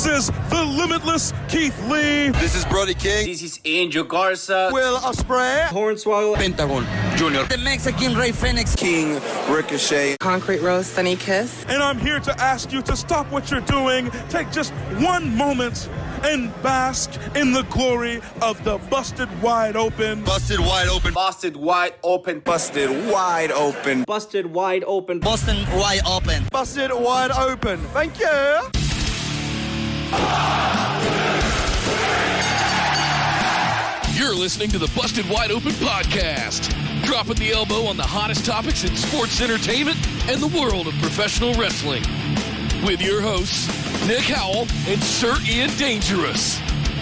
This is the limitless Keith Lee. This is Brody King. This is Angel Garza. Will Ospreay. Hornswoggle. Pentagon Jr. The Mexican Ray Phoenix. King Ricochet. Concrete Rose, Sunny Kiss. And I'm here to ask you to stop what you're doing, take just one moment, and bask in the glory of the Busted Wide Open. Busted wide open. Busted wide open. Busted wide open. Busted wide open. Boston wide open. Busted wide open. Thank you. You're listening to the Busted Wide Open podcast, dropping the elbow on the hottest topics in sports entertainment and the world of professional wrestling. With your hosts, Nick Howell and Sir Ian Dangerous.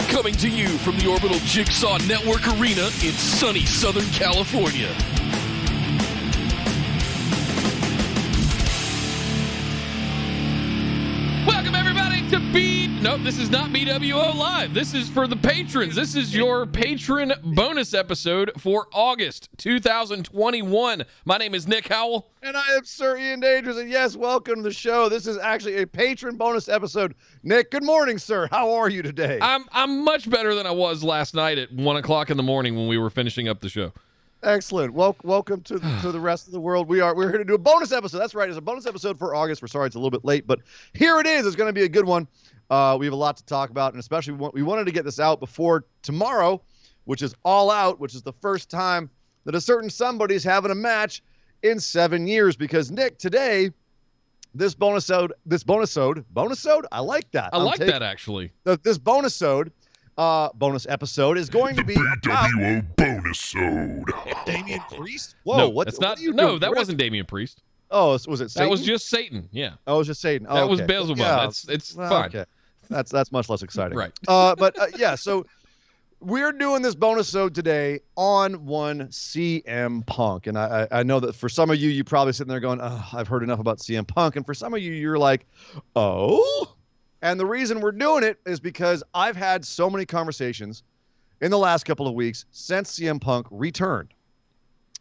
Coming to you from the Orbital Jigsaw Network Arena in sunny Southern California. Welcome, everybody, to Nope, this is not BWO Live. This is for the patrons. This is your patron bonus episode for August 2021. My name is Nick Howell. And I am Sir Ian Dangerous. And yes, welcome to the show. This is actually a patron bonus episode. Nick, good morning, sir. How are you today? I'm much better than I was last night at 1 o'clock in the morning when we were finishing up the show. Excellent. Welcome to the rest of the world. We're here to do a bonus episode. That's right. It's a bonus episode for August. We're sorry it's a little bit late, but here it is. It's going to be a good one. We have a lot to talk about, and especially we wanted to get this out before tomorrow, which is All Out, which is the first time that a certain somebody's having a match in 7 years. Because Nick, today, this bonus episode, I like that. I like that actually. This bonus episode is going to be BWO bonus-ode. Damien Priest. Whoa, no, what? That's not. What No, that wasn't Damien Priest. Oh, was it Satan? That was just Satan. Yeah. Oh, it was just Satan. Oh, that was okay. Beelzebub. Yeah. It's fine. Okay. That's much less exciting. Right. Yeah, so we're doing this bonus episode today on one CM Punk. And I know that for some of you, you're probably sitting there going, oh, I've heard enough about CM Punk. And for some of you, you're like, oh? And the reason we're doing it is because I've had so many conversations in the last couple of weeks since CM Punk returned.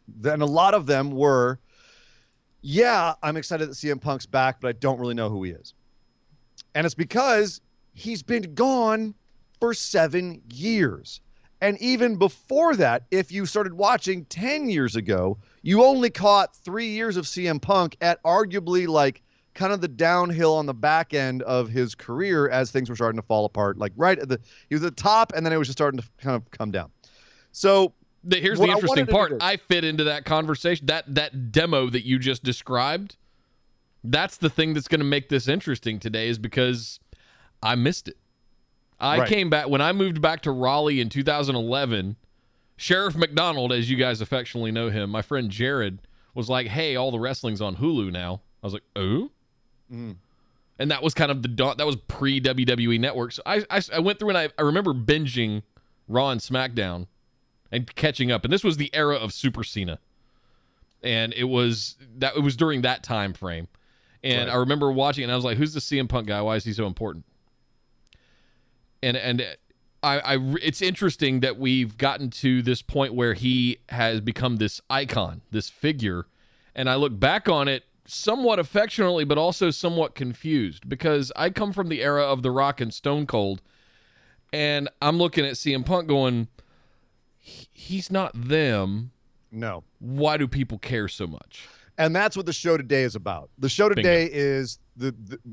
Then a lot of them were, yeah, I'm excited that CM Punk's back, but I don't really know who he is. And it's because he's been gone for 7 years. And even before that, if you started watching 10 years ago, you only caught 3 years of CM Punk at arguably like kind of the downhill on the back end of his career as things were starting to fall apart. Like he was at the top, and then it was just starting to kind of come down. So here's the interesting part. I fit into that conversation. That demo that you just described, that's the thing that's going to make this interesting today, is because I missed it. I came back when I moved back to Raleigh in 2011. Sheriff McDonald, as you guys affectionately know him, my friend Jared, was like, hey, all the wrestling's on Hulu now. I was like, oh? Mm. And that was kind of that was pre-WWE Network. So I went through and I remember binging Raw and SmackDown and catching up. And this was the era of Super Cena. And it was during that time frame. And I remember watching it, and I was like, who's the CM Punk guy? Why is he so important? And it's interesting that we've gotten to this point where he has become this icon, this figure. And I look back on it somewhat affectionately, but also somewhat confused, because I come from the era of The Rock and Stone Cold, and I'm looking at CM Punk going, he's not them. No. Why do people care so much? And that's what the show today is about. The show today is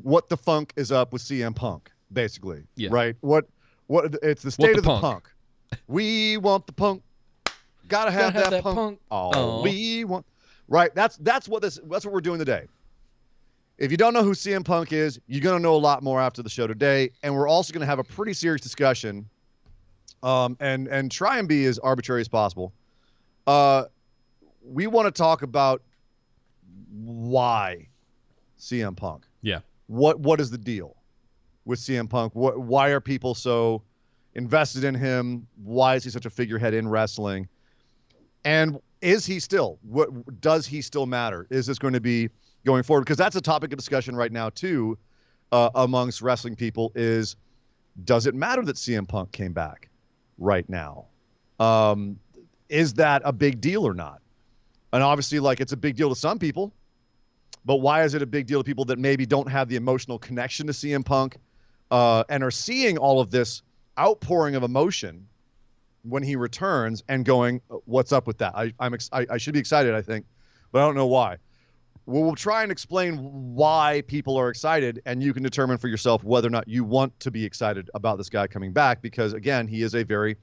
what the funk is up with CM Punk, basically. Yeah. Right? What it's the state of the punk. We want the punk. Gotta have that punk. Oh, we want. Right. That's what we're doing today. If you don't know who CM Punk is, you're gonna know a lot more after the show today. And we're also gonna have a pretty serious discussion. And try and be as arbitrary as possible. We want to talk about why CM Punk. Yeah. What is the deal with CM Punk? Why are people so invested in him? Why is he such a figurehead in wrestling? And is he still? Does he still matter? Is this going to be going forward? Because that's a topic of discussion right now too, amongst wrestling people. Is does it matter that CM Punk came back right now? Is that a big deal or not? And obviously, like, it's a big deal to some people, but why is it a big deal to people that maybe don't have the emotional connection to CM Punk? and are seeing all of this outpouring of emotion when he returns and going, what's up with that? I should be excited, I think, but I don't know why. Well, we'll try and explain why people are excited, and you can determine for yourself whether or not you want to be excited about this guy coming back, because, again, he is a very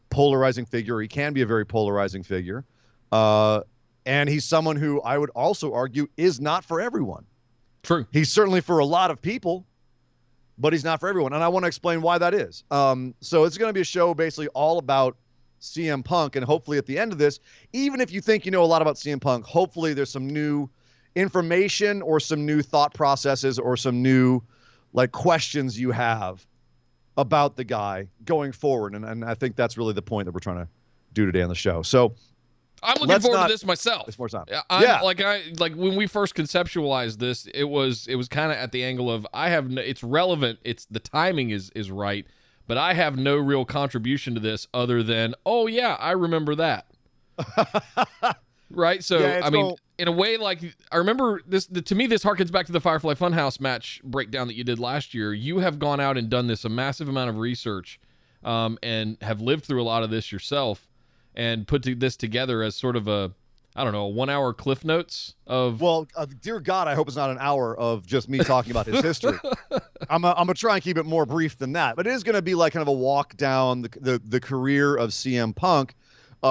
polarizing figure. He can be a very polarizing figure. And he's someone who I would also argue is not for everyone. True. He's certainly for a lot of people, but he's not for everyone. And I want to explain why that is. So it's going to be a show basically all about CM Punk. And hopefully at the end of this, even if you think you know a lot about CM Punk, hopefully there's some new information or some new thought processes or some new questions you have about the guy going forward. And I think that's really the point that we're trying to do today on the show. So I'm looking forward to this myself. It's more time. Yeah. Like when we first conceptualized this, it was kind of at the angle of it's relevant. It's the timing is right, but I have no real contribution to this other than, oh yeah, I remember that. Right. So yeah, I mean, in a way, I remember this. To me, this harkens back to the Firefly Funhouse match breakdown that you did last year. You have gone out and done a massive amount of research, and have lived through a lot of this yourself, and put this together as sort of a 1 hour cliff notes of. Well, dear God, I hope it's not an hour of just me talking about his history. I'm gonna try and keep it more brief than that, but it is gonna be like kind of a walk down the career of CM Punk.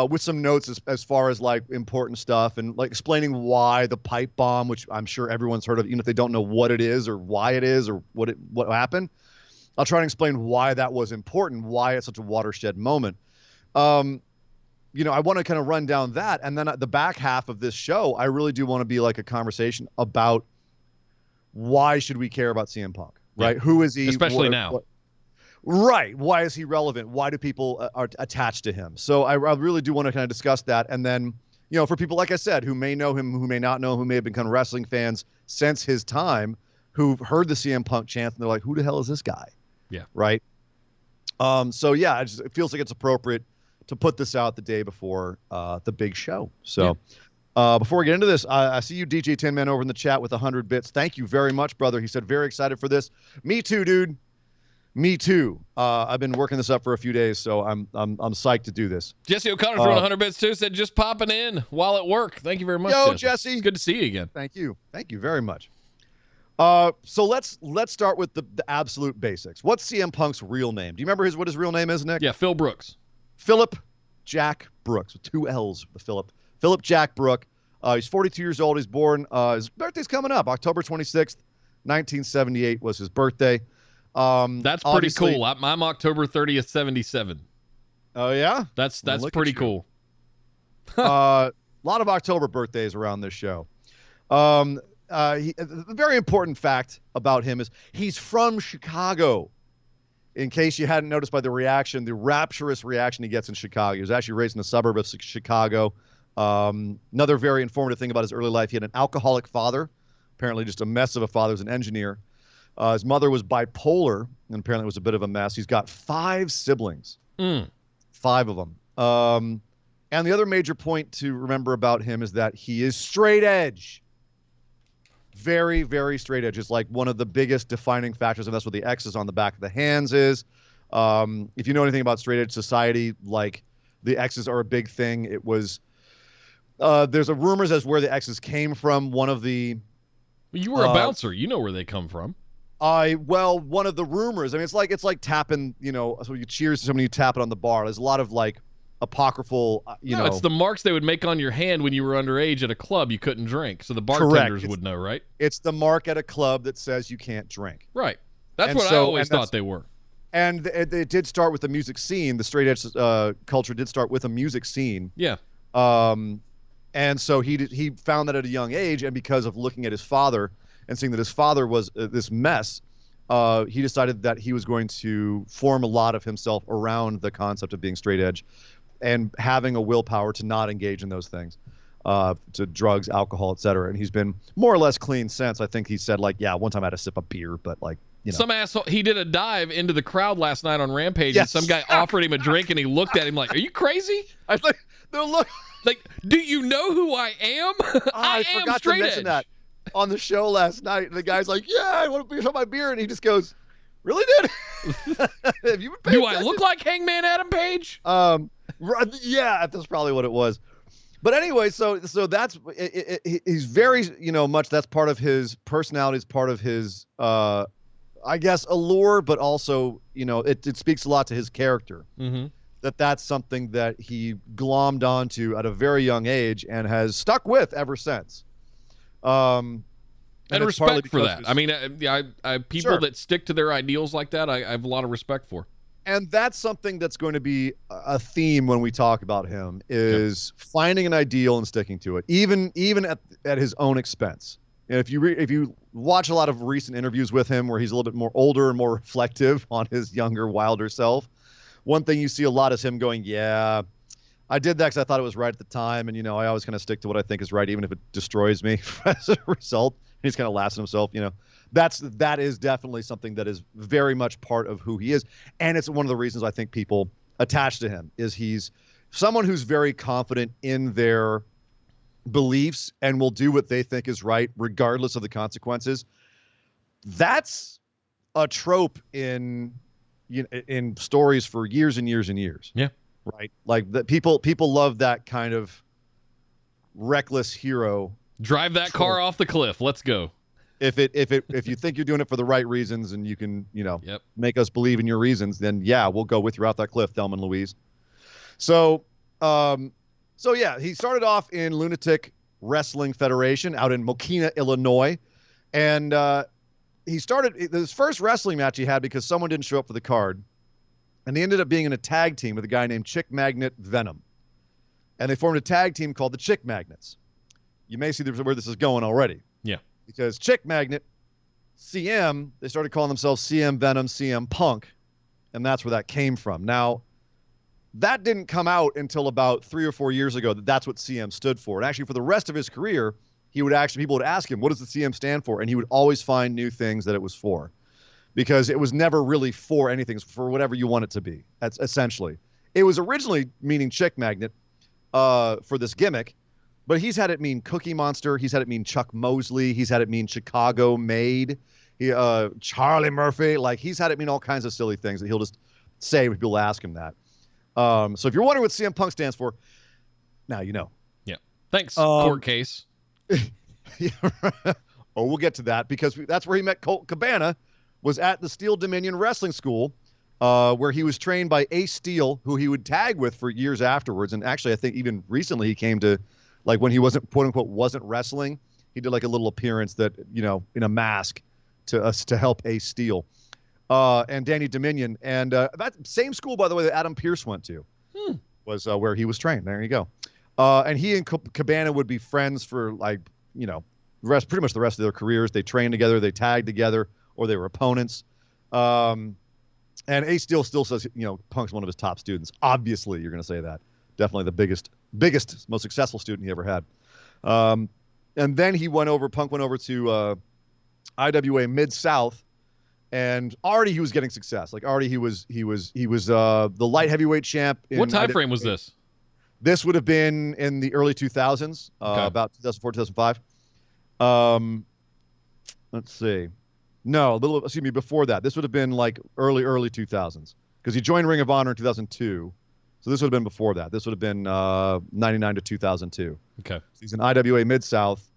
With some notes as far as important stuff and explaining why the pipe bomb, which I'm sure everyone's heard of, even if they don't know what it is or why it is or what happened. I'll try and explain why that was important, why it's such a watershed moment. I want to kind of run down that, and then at the back half of this show, I really do want to be a conversation about why should we care about CM Punk, right? Yeah. Who is he? Especially now. Right. Why is he relevant? Why do people are attached to him? So I really do want to kind of discuss that. And then, for people, like I said, who may know him, who may not know, who may have become wrestling fans since his time, who've heard the CM Punk chant, and they're like, who the hell is this guy? Yeah. Right. So, yeah, it feels like it's appropriate to put this out the day before the big show. So before we get into this, I see you, DJ Tin Man, over in the chat with 100 bits. Thank you very much, brother. He said, very excited for this. Me too, dude. Me too. I've been working this up for a few days, so I'm psyched to do this. Jesse O'Connor throwing 100 bits too. Said just popping in while at work. Thank you very much. Yo, Jesse. It's good to see you again. Thank you very much. So let's start with the absolute basics. What's CM Punk's real name? Do you remember what his real name is, Nick? Yeah, Phil Brooks. Philip Jack Brooks with 2 L's. Philip Jack Brooks. He's 42 years old. He's born. His birthday's coming up. October 26th, 1978 was his birthday. That's pretty cool. I'm October 30th, 77. Oh yeah, that's pretty cool. A lot of October birthdays around this show. A very important fact about him is he's from Chicago. In case you hadn't noticed by the reaction, the rapturous reaction he gets in Chicago. He was actually raised in a suburb of Chicago. Another very informative thing about his early life, he had an alcoholic father, apparently just a mess of a father. He was an engineer. His mother was bipolar, and apparently it was a bit of a mess. He's got 5 siblings, 5 of them. And the other major point to remember about him is that he is straight edge. Very, very straight edge. It's like one of the biggest defining factors, and that's what the X is on the back of the hands is. If you know anything about straight edge society, the X's are a big thing. It was there's a rumors as where the X's came from. One of the you were a bouncer. You know where they come from. One of the rumors. I mean, it's like tapping. So you cheers to somebody, you tap it on the bar. There's a lot of apocryphal. No, it's the marks they would make on your hand when you were underage at a club you couldn't drink, so the bartenders would know, right? It's the mark at a club that says you can't drink. Right. That's what I always thought they were. And it did start with the music scene. The straight edge culture did start with a music scene. Yeah. And so he found that at a young age, and because of looking at his father and seeing that his father was this mess, he decided that he was going to form a lot of himself around the concept of being straight edge and having a willpower to not engage in those things, to drugs, alcohol, etc. And he's been more or less clean since. I think he said one time I had a sip of beer, but Some asshole, he did a dive into the crowd last night on Rampage, and some guy offered him a drink, and he looked at him like, "Are you crazy?" I was like, do you know who I am? I am forgot straight to mention edge. that on the show last night. And the guy's like, "Yeah, I want to have my beer," and he just goes, Really did? Have you been paying Do I attention? look like Hangman Adam Page? Yeah, that's probably what it was. But anyway, so that's he's very much that's part of his personality, is part of his I guess allure, but also it speaks a lot to his character. Mm-hmm. That's something that he glommed onto at a very young age and has stuck with ever since. And it's partly respect for because that. I mean, I people Sure. that stick to their ideals like that, I have a lot of respect for. And that's something that's going to be a theme when we talk about him is finding an ideal and sticking to it, even at his own expense. And if you watch a lot of recent interviews with him where he's a little bit more older and more reflective on his younger, wilder self, one thing you see a lot is him going, yeah, I did that because I thought it was right at the time. And, I always kind of stick to what I think is right, even if it destroys me as a result. And he's kind of laughs at himself, that is definitely something that is very much part of who he is. And it's one of the reasons I think people attach to him is he's someone who's very confident in their beliefs and will do what they think is right, regardless of the consequences. That's a trope in stories for years and years and years. Yeah. Right. Like that people love that kind of reckless hero. Drive that car off the cliff. Let's go. If you think you're doing it for the right reasons and you can, Yep. make us believe in your reasons, then yeah, we'll go with you out that cliff, Thelma and Louise. So yeah, he started off in Lunatic Wrestling Federation out in Mokina, Illinois. And he started his first wrestling match he had because someone didn't show up for the card. And they ended up being in a tag team with a guy named Chick Magnet Venom. And they formed a tag team called the Chick Magnets. You may see where this is going already. Yeah. Because Chick Magnet, CM, they started calling themselves CM Venom, CM Punk. And that's where that came from. Now, that didn't come out until about 3 or 4 years ago that's what CM stood for. And actually, for the rest of his career, people would ask him, what does the CM stand for? And he would always find new things that it was for. Because it was never really for anything, it's for whatever you want it to be. That's essentially. It was originally meaning Chick Magnet for this gimmick, but he's had it mean Cookie Monster. He's had it mean Chuck Mosley. He's had it mean Chicago Maid. Charlie Murphy. Like, he's had it mean all kinds of silly things that he'll just say when people ask him that. So if you're wondering what CM Punk stands for, now you know. Yeah. Thanks, court case. Oh, we'll get to that because that's where he met Colt Cabana, was at the Steel Dominion Wrestling School, where he was trained by Ace Steel, who he would tag with for years afterwards. And actually, I think even recently he came to, like, when he wasn't, quote unquote, wasn't wrestling, he did like a little appearance that, in a mask to help Ace Steel. And Danny Dominion. And that same school, by the way, that Adam Pearce went to was where he was trained. There you go. And he and Cabana would be friends for pretty much the rest of their careers. They trained together, they tagged together, or they were opponents. And Ace Steel still says, Punk's one of his top students. Obviously, you're going to say that. Definitely the biggest, most successful student he ever had. And then Punk went over to IWA Mid-South, and already he was getting success. Like, already he was the light heavyweight champ. What time frame was this? This would have been in the early 2000s, about 2004, 2005. Let's see. No, before that. This would have been like early 2000s because he joined Ring of Honor in 2002. So this would have been before that. This would have been 99 to 2002. Okay. So he's in IWA Mid-South.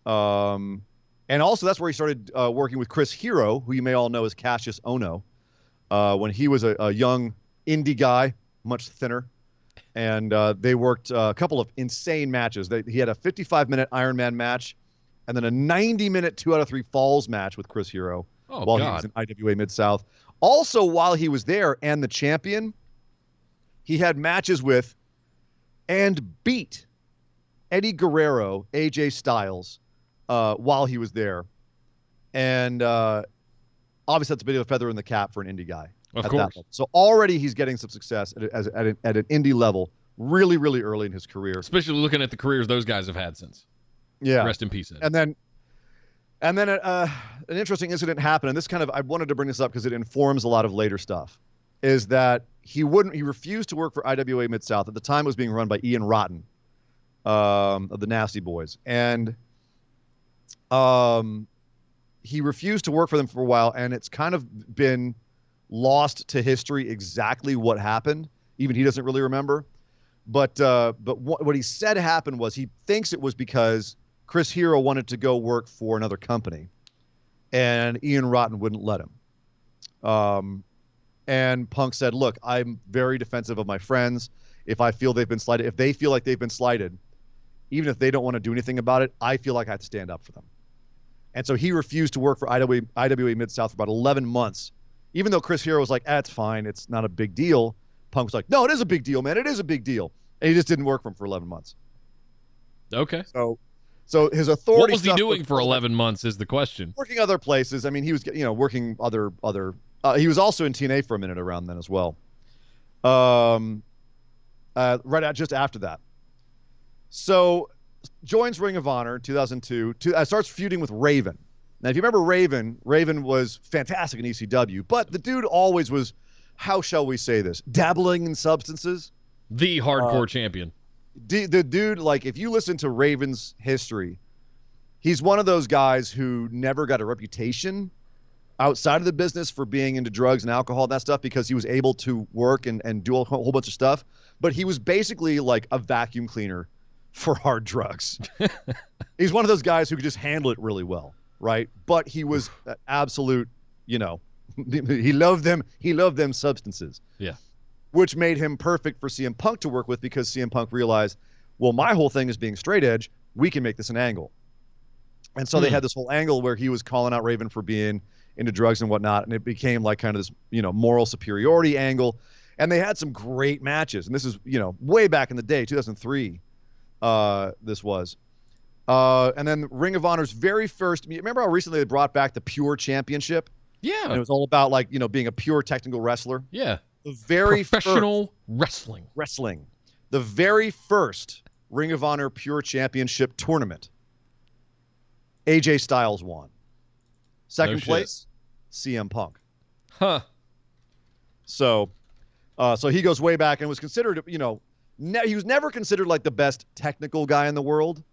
And also that's where he started working with Chris Hero, who you may all know as Cassius Ohno, when he was a young indie guy, much thinner. And they worked a couple of insane matches. He had a 55-minute Iron Man match, and then a 90-minute 2 out of 3 falls match with Chris Hero while he was in IWA Mid-South. Also, while he was there and the champion, he had matches with and beat Eddie Guerrero, AJ Styles, while he was there. And obviously that's a bit of a feather in the cap for an indie guy. Of course. So already he's getting some success at an indie level really, really early in his career. Especially looking at the careers those guys have had since. Yeah. Rest in peace, Eddie. And then an interesting incident happened, and this I wanted to bring this up because it informs a lot of later stuff, is that he refused to work for IWA Mid-South. At the time, it was being run by Ian Rotten of the Nasty Boys. And he refused to work for them for a while, and it's kind of been lost to history exactly what happened. Even he doesn't really remember. But what he said happened was he thinks it was because Chris Hero wanted to go work for another company, and Ian Rotten wouldn't let him. And Punk said, "Look, I'm very defensive of my friends. If I feel they've been slighted, if they feel like they've been slighted, even if they don't want to do anything about it, I feel like I have to stand up for them." And so he refused to work for IWA Mid-South for about 11 months, even though Chris Hero was like, "It's fine. It's not a big deal." Punk was like, "No, it is a big deal, man. It is a big deal." And he just didn't work for him for 11 months. Okay. So his authority. What was he doing for 11 months is the question. Working other places. I mean, he was, working other. He was also in TNA for a minute around then as well. Just after that. So joins Ring of Honor in 2002. Starts feuding with Raven. Now, if you remember Raven was fantastic in ECW, but the dude always was, how shall we say this, dabbling in substances. The hardcore champion. The dude, like, if you listen to Raven's history, he's one of those guys who never got a reputation outside of the business for being into drugs and alcohol and that stuff, because he was able to work and do a whole bunch of stuff. But he was basically like a vacuum cleaner for hard drugs. He's one of those guys who could just handle it really well, right? But he was absolute, he loved them. He loved them substances. Yeah. Which made him perfect for CM Punk to work with, because CM Punk realized, well, my whole thing is being straight edge. We can make this an angle. And so they had this whole angle where he was calling out Raven for being into drugs and whatnot. And it became like kind of this, moral superiority angle. And they had some great matches. And this is, way back in the day, 2003, this was. And then Ring of Honor's very first, remember how recently they brought back the Pure Championship? Yeah. And it was all about being a pure technical wrestler. Yeah. The very professional wrestling. The very first Ring of Honor Pure Championship tournament, AJ Styles won. Second place, CM Punk. Huh. So he goes way back and was considered, he was never considered like the best technical guy in the world.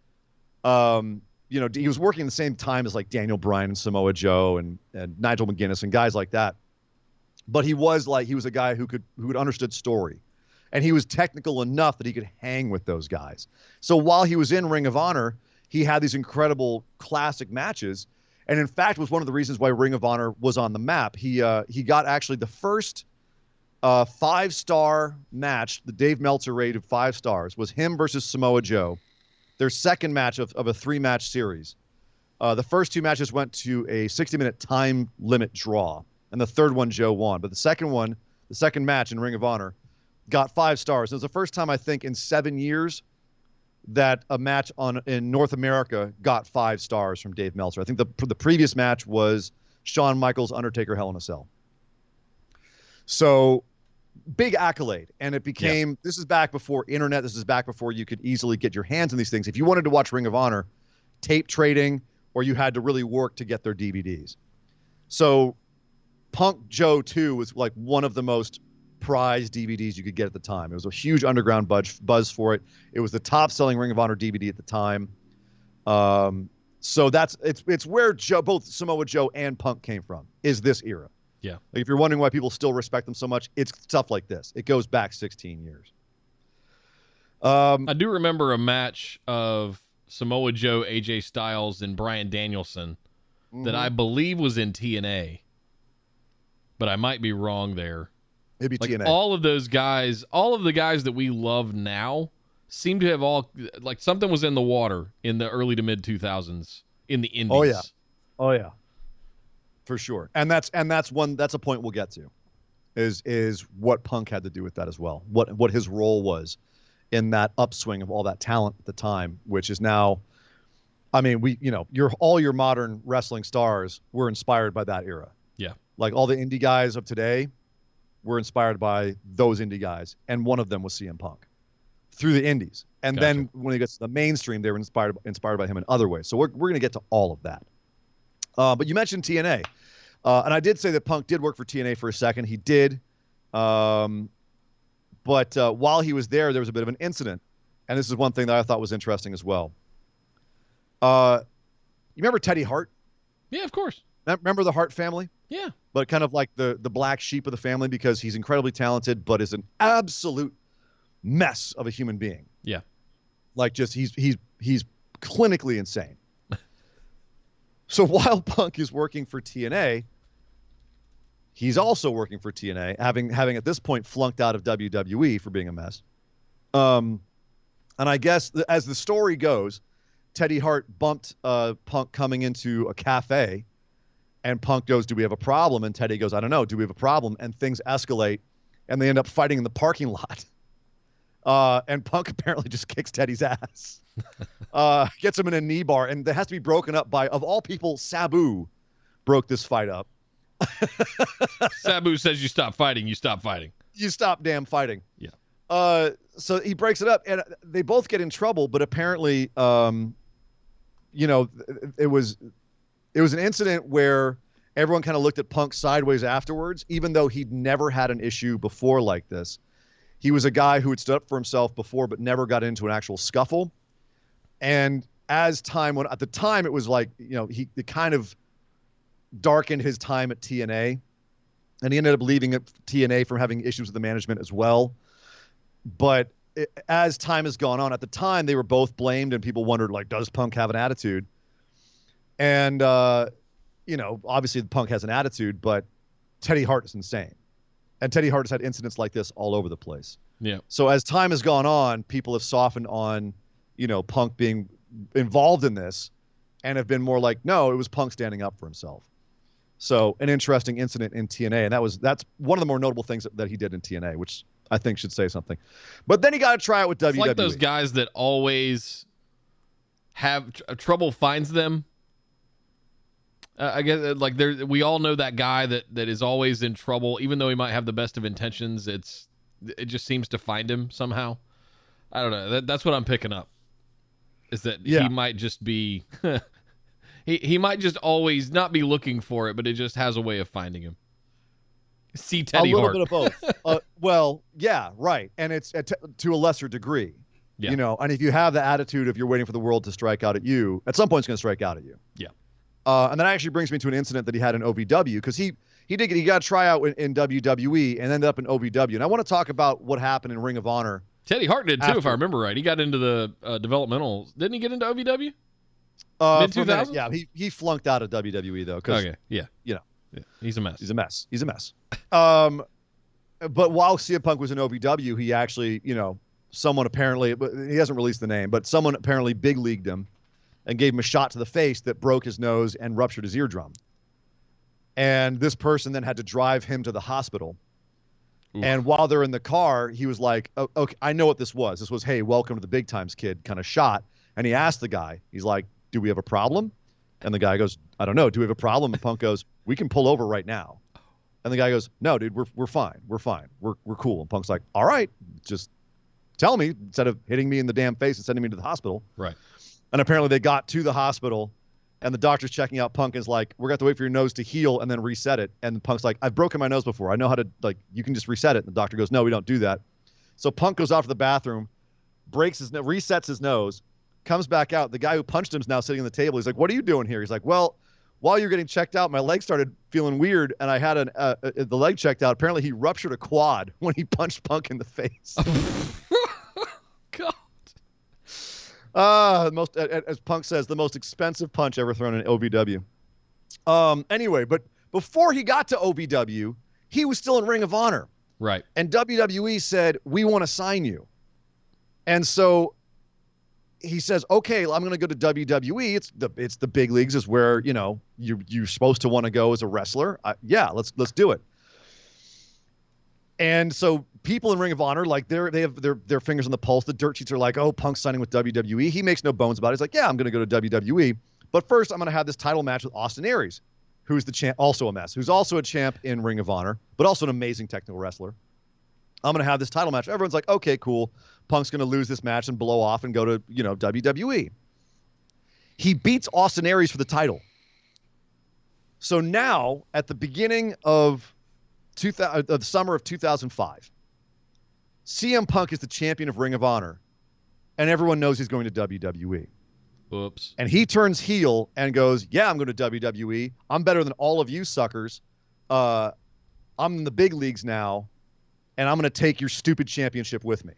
He was working at the same time as like Daniel Bryan and Samoa Joe and Nigel McGuinness and guys like that. But he was a guy who understood story, and he was technical enough that he could hang with those guys. So while he was in Ring of Honor, he had these incredible classic matches, and in fact was one of the reasons why Ring of Honor was on the map. He got actually the first 5-star match, the Dave Meltzer rated 5 stars, was him versus Samoa Joe, their second match of a 3-match series. The first 2 matches went to a 60-minute time limit draw, and the third one Joe won. But the second match in Ring of Honor, got 5 stars. It was the first time, I think, in 7 years that a match in North America got 5 stars from Dave Meltzer. I think the previous match was Shawn Michaels, Undertaker, Hell in a Cell. So big accolade. And it became, this is back before internet. This is back before you could easily get your hands on these things. If you wanted to watch Ring of Honor, tape trading, or you had to really work to get their DVDs. So Punk Joe 2 was like one of the most prized DVDs you could get at the time. It was a huge underground buzz for it. It was the top selling Ring of Honor DVD at the time. So it's where both Samoa Joe and Punk came from, is this era. Yeah. Like, if you're wondering why people still respect them so much, it's stuff like this. It goes back 16 years. I do remember a match of Samoa Joe, AJ Styles, and Bryan Danielson that I believe was in TNA, but I might be wrong there. Maybe like TNA. All of those guys, all of the guys that we love now seem to have all, like, something was in the water in the early to mid 2000s in the indies. Oh yeah. For sure. And that's a point we'll get to, is what Punk had to do with that as well. What his role was in that upswing of all that talent at the time, which is now, I mean, all your modern wrestling stars were inspired by that era. Yeah. Like all the indie guys of today were inspired by those indie guys. And one of them was CM Punk through the indies. And then when he gets to the mainstream, they were inspired by him in other ways. So we're going to get to all of that. But you mentioned TNA. And I did say that Punk did work for TNA for a second. He did. But while he was there was a bit of an incident. And this is one thing that I thought was interesting as well. You remember Teddy Hart? Yeah, of course. Remember the Hart family? Yeah. But kind of like the black sheep of the family because he's incredibly talented, but is an absolute mess of a human being. Yeah. Like just he's clinically insane. So while Punk is working for TNA, he's also working for TNA, having at this point flunked out of WWE for being a mess. And I guess as the story goes, Teddy Hart bumped Punk coming into a cafe, and Punk goes, "Do we have a problem?" And Teddy goes, "I don't know. Do we have a problem?" And things escalate, and they end up fighting in the parking lot. And Punk apparently just kicks Teddy's ass, gets him in a knee bar, and that has to be broken up by, of all people, Sabu broke this fight up. Sabu says you stop fighting, you stop fighting. You stop damn fighting. Yeah. So he breaks it up, and they both get in trouble, but apparently, it was an incident where everyone kind of looked at Punk sideways afterwards, even though he'd never had an issue before like this. He was a guy who had stood up for himself before, but never got into an actual scuffle. And as time went, at the time, it was like, it kind of darkened his time at TNA, and he ended up leaving at TNA from having issues with the management as well. But as time has gone on, at the time, they were both blamed, and people wondered, like, does Punk have an attitude? And, obviously Punk has an attitude, but Teddy Hart is insane. And Teddy Hart has had incidents like this all over the place. Yeah. So as time has gone on, people have softened on, Punk being involved in this and have been more like, no, it was Punk standing up for himself. So an interesting incident in TNA. And that's one of the more notable things that he did in TNA, which I think should say something. But then he got to try it with WWE. It's like those guys that always have trouble finds them. I guess we all know that guy that is always in trouble, even though he might have the best of intentions. It just seems to find him somehow. I don't know. That's what I'm picking up. Is that he might just be, he might just always not be looking for it, but it just has a way of finding him. See Teddy Hart. A little bit of both. Well, yeah, right, and it's to a lesser degree. Yeah. And if you have the attitude, if you're waiting for the world to strike out at you, at some point it's going to strike out at you. Yeah. And that actually brings me to an incident that he had in OVW, because he got a tryout in WWE and ended up in OVW. And I want to talk about what happened in Ring of Honor. Teddy Hart did too, if I remember right. He got into the developmental. Didn't he get into OVW? Mid-2000s? Yeah, he flunked out of WWE though. Okay, yeah. Yeah, he's a mess. He's a mess. But while CM Punk was in OVW, he actually, someone apparently, but he hasn't released the name, but someone apparently big leagued him and gave him a shot to the face that broke his nose and ruptured his eardrum. And this person then had to drive him to the hospital. Oof. And while they're in the car, he was like, oh, okay, I know what this was. This was, hey, welcome to the big times, kid, kind of shot. And he asked the guy, he's like, do we have a problem? And the guy goes, I don't know. Do we have a problem? And Punk goes, we can pull over right now. And the guy goes, no, dude, we're fine. We're fine. We're cool. And Punk's like, all right, just tell me instead of hitting me in the damn face and sending me to the hospital. Right. And apparently they got to the hospital, and the doctor's checking out Punk, is like, we're going to have to wait for your nose to heal and then reset it. And Punk's like, I've broken my nose before. I know how to, you can just reset it. And the doctor goes, no, we don't do that. So Punk goes off to the bathroom, resets his nose, comes back out. The guy who punched him is now sitting on the table. He's like, what are you doing here? He's like, well, while you're getting checked out, my leg started feeling weird, and I had the leg checked out. Apparently he ruptured a quad when he punched Punk in the face. God. Most, as Punk says, the most expensive punch ever thrown in OVW. Anyway, but before he got to OVW, he was still in Ring of Honor. Right. And WWE said, we want to sign you. And so he says, okay, I'm going to go to WWE. It's the big leagues, is where, you're supposed to want to go as a wrestler. Yeah, let's do it. And so people in Ring of Honor, like they have their fingers on the pulse. The dirt sheets are like, oh, Punk's signing with WWE. He makes no bones about it. He's like, yeah, I'm going to go to WWE. But first, I'm going to have this title match with Austin Aries, who's the champ, also a mess, who's also a champ in Ring of Honor, but also an amazing technical wrestler. I'm going to have this title match. Everyone's like, okay, cool. Punk's going to lose this match and blow off and go to, WWE. He beats Austin Aries for the title. So now, at the beginning of the summer of 2005, CM Punk is the champion of Ring of Honor, and everyone knows he's going to WWE. Oops. And he turns heel and goes, yeah, I'm going to WWE. I'm better than all of you suckers. I'm in the big leagues now, and I'm going to take your stupid championship with me.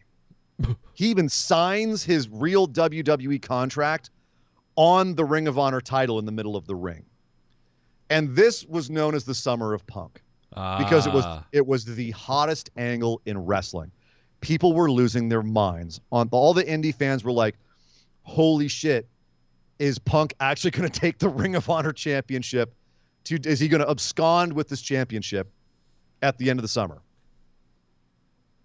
He even signs his real WWE contract on the Ring of Honor title in the middle of the ring. And this was known as the Summer of Punk because it was the hottest angle in wrestling. People were losing their minds. All the indie fans were like, holy shit, is Punk actually going to take the Ring of Honor championship? Is he going to abscond with this championship at the end of the summer?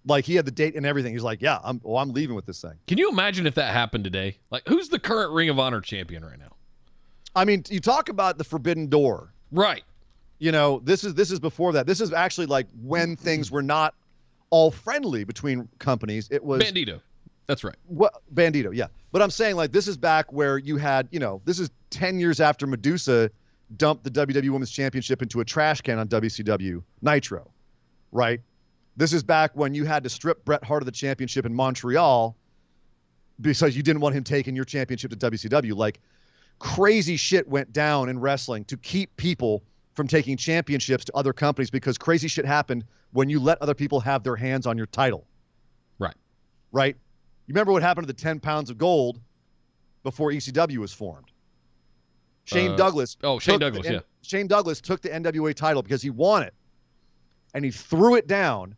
Like, he had the date and everything. He's like, yeah, I'm leaving with this thing. Can you imagine if that happened today? Like, who's the current Ring of Honor champion right now? I mean, you talk about the Forbidden Door. Right. You know, this is before that. This is actually like when things were not all friendly between companies. It was Bandito. That's right. Bandito, yeah. But I'm saying, like, this is back where you had, this is 10 years after Medusa dumped the WWE Women's Championship into a trash can on WCW Nitro, right? This is back when you had to strip Bret Hart of the championship in Montreal because you didn't want him taking your championship to WCW. Like, crazy shit went down in wrestling to keep people from taking championships to other companies because crazy shit happened when you let other people have their hands on your title. Right. Right? You remember what happened to the 10 pounds of gold before ECW was formed? Shane Douglas. Oh, Shane Douglas, yeah. Shane Douglas took the NWA title because he won it. And he threw it down.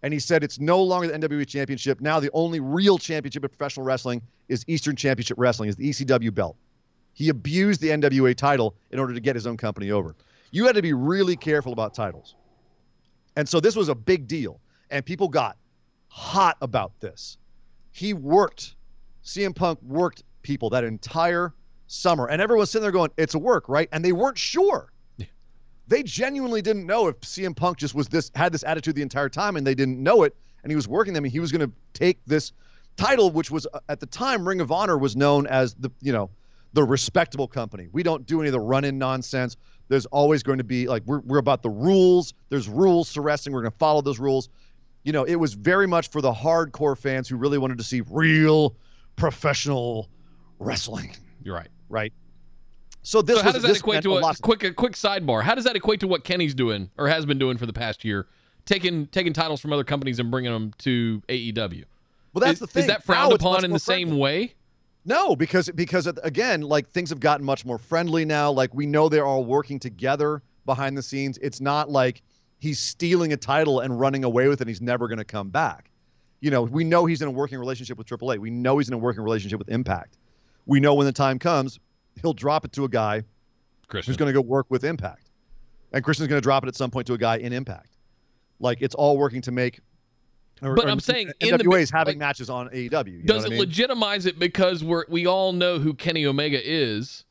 And he said it's no longer the NWA championship. Now the only real championship in professional wrestling is Eastern Championship Wrestling, is the ECW belt. He abused the NWA title in order to get his own company over. You had to be really careful about titles. And so this was a big deal. And people got hot about this. CM Punk worked people that entire summer. And everyone's sitting there going, it's a work, right? And they weren't sure. They genuinely didn't know if CM Punk just had this attitude the entire time and they didn't know it, and he was working them, and he was going to take this title, which was at the time Ring of Honor was known as the respectable company. We don't do any of the run-in nonsense. There's always going to be, like, we're about the rules. There's rules to wrestling. We're going to follow those rules. It was very much for the hardcore fans who really wanted to see real professional wrestling. You're right. Right. So how does that equate to a quick sidebar? How does that equate to what Kenny's doing or has been doing for the past year, taking titles from other companies and bringing them to AEW? Well, that's the thing. Is that frowned upon in the same way? No, because again, like, things have gotten much more friendly now. Like, we know they're all working together behind the scenes. It's not like he's stealing a title and running away with it and he's never going to come back. We know he's in a working relationship with AAA. We know he's in a working relationship with Impact. We know when the time comes, he'll drop it to a guy who's going to go work with Impact. And Christian's going to drop it at some point to a guy in Impact. Like, it's all working to make... But I'm saying... NWA is having matches on AEW. Does it legitimize it because we all know who Kenny Omega is,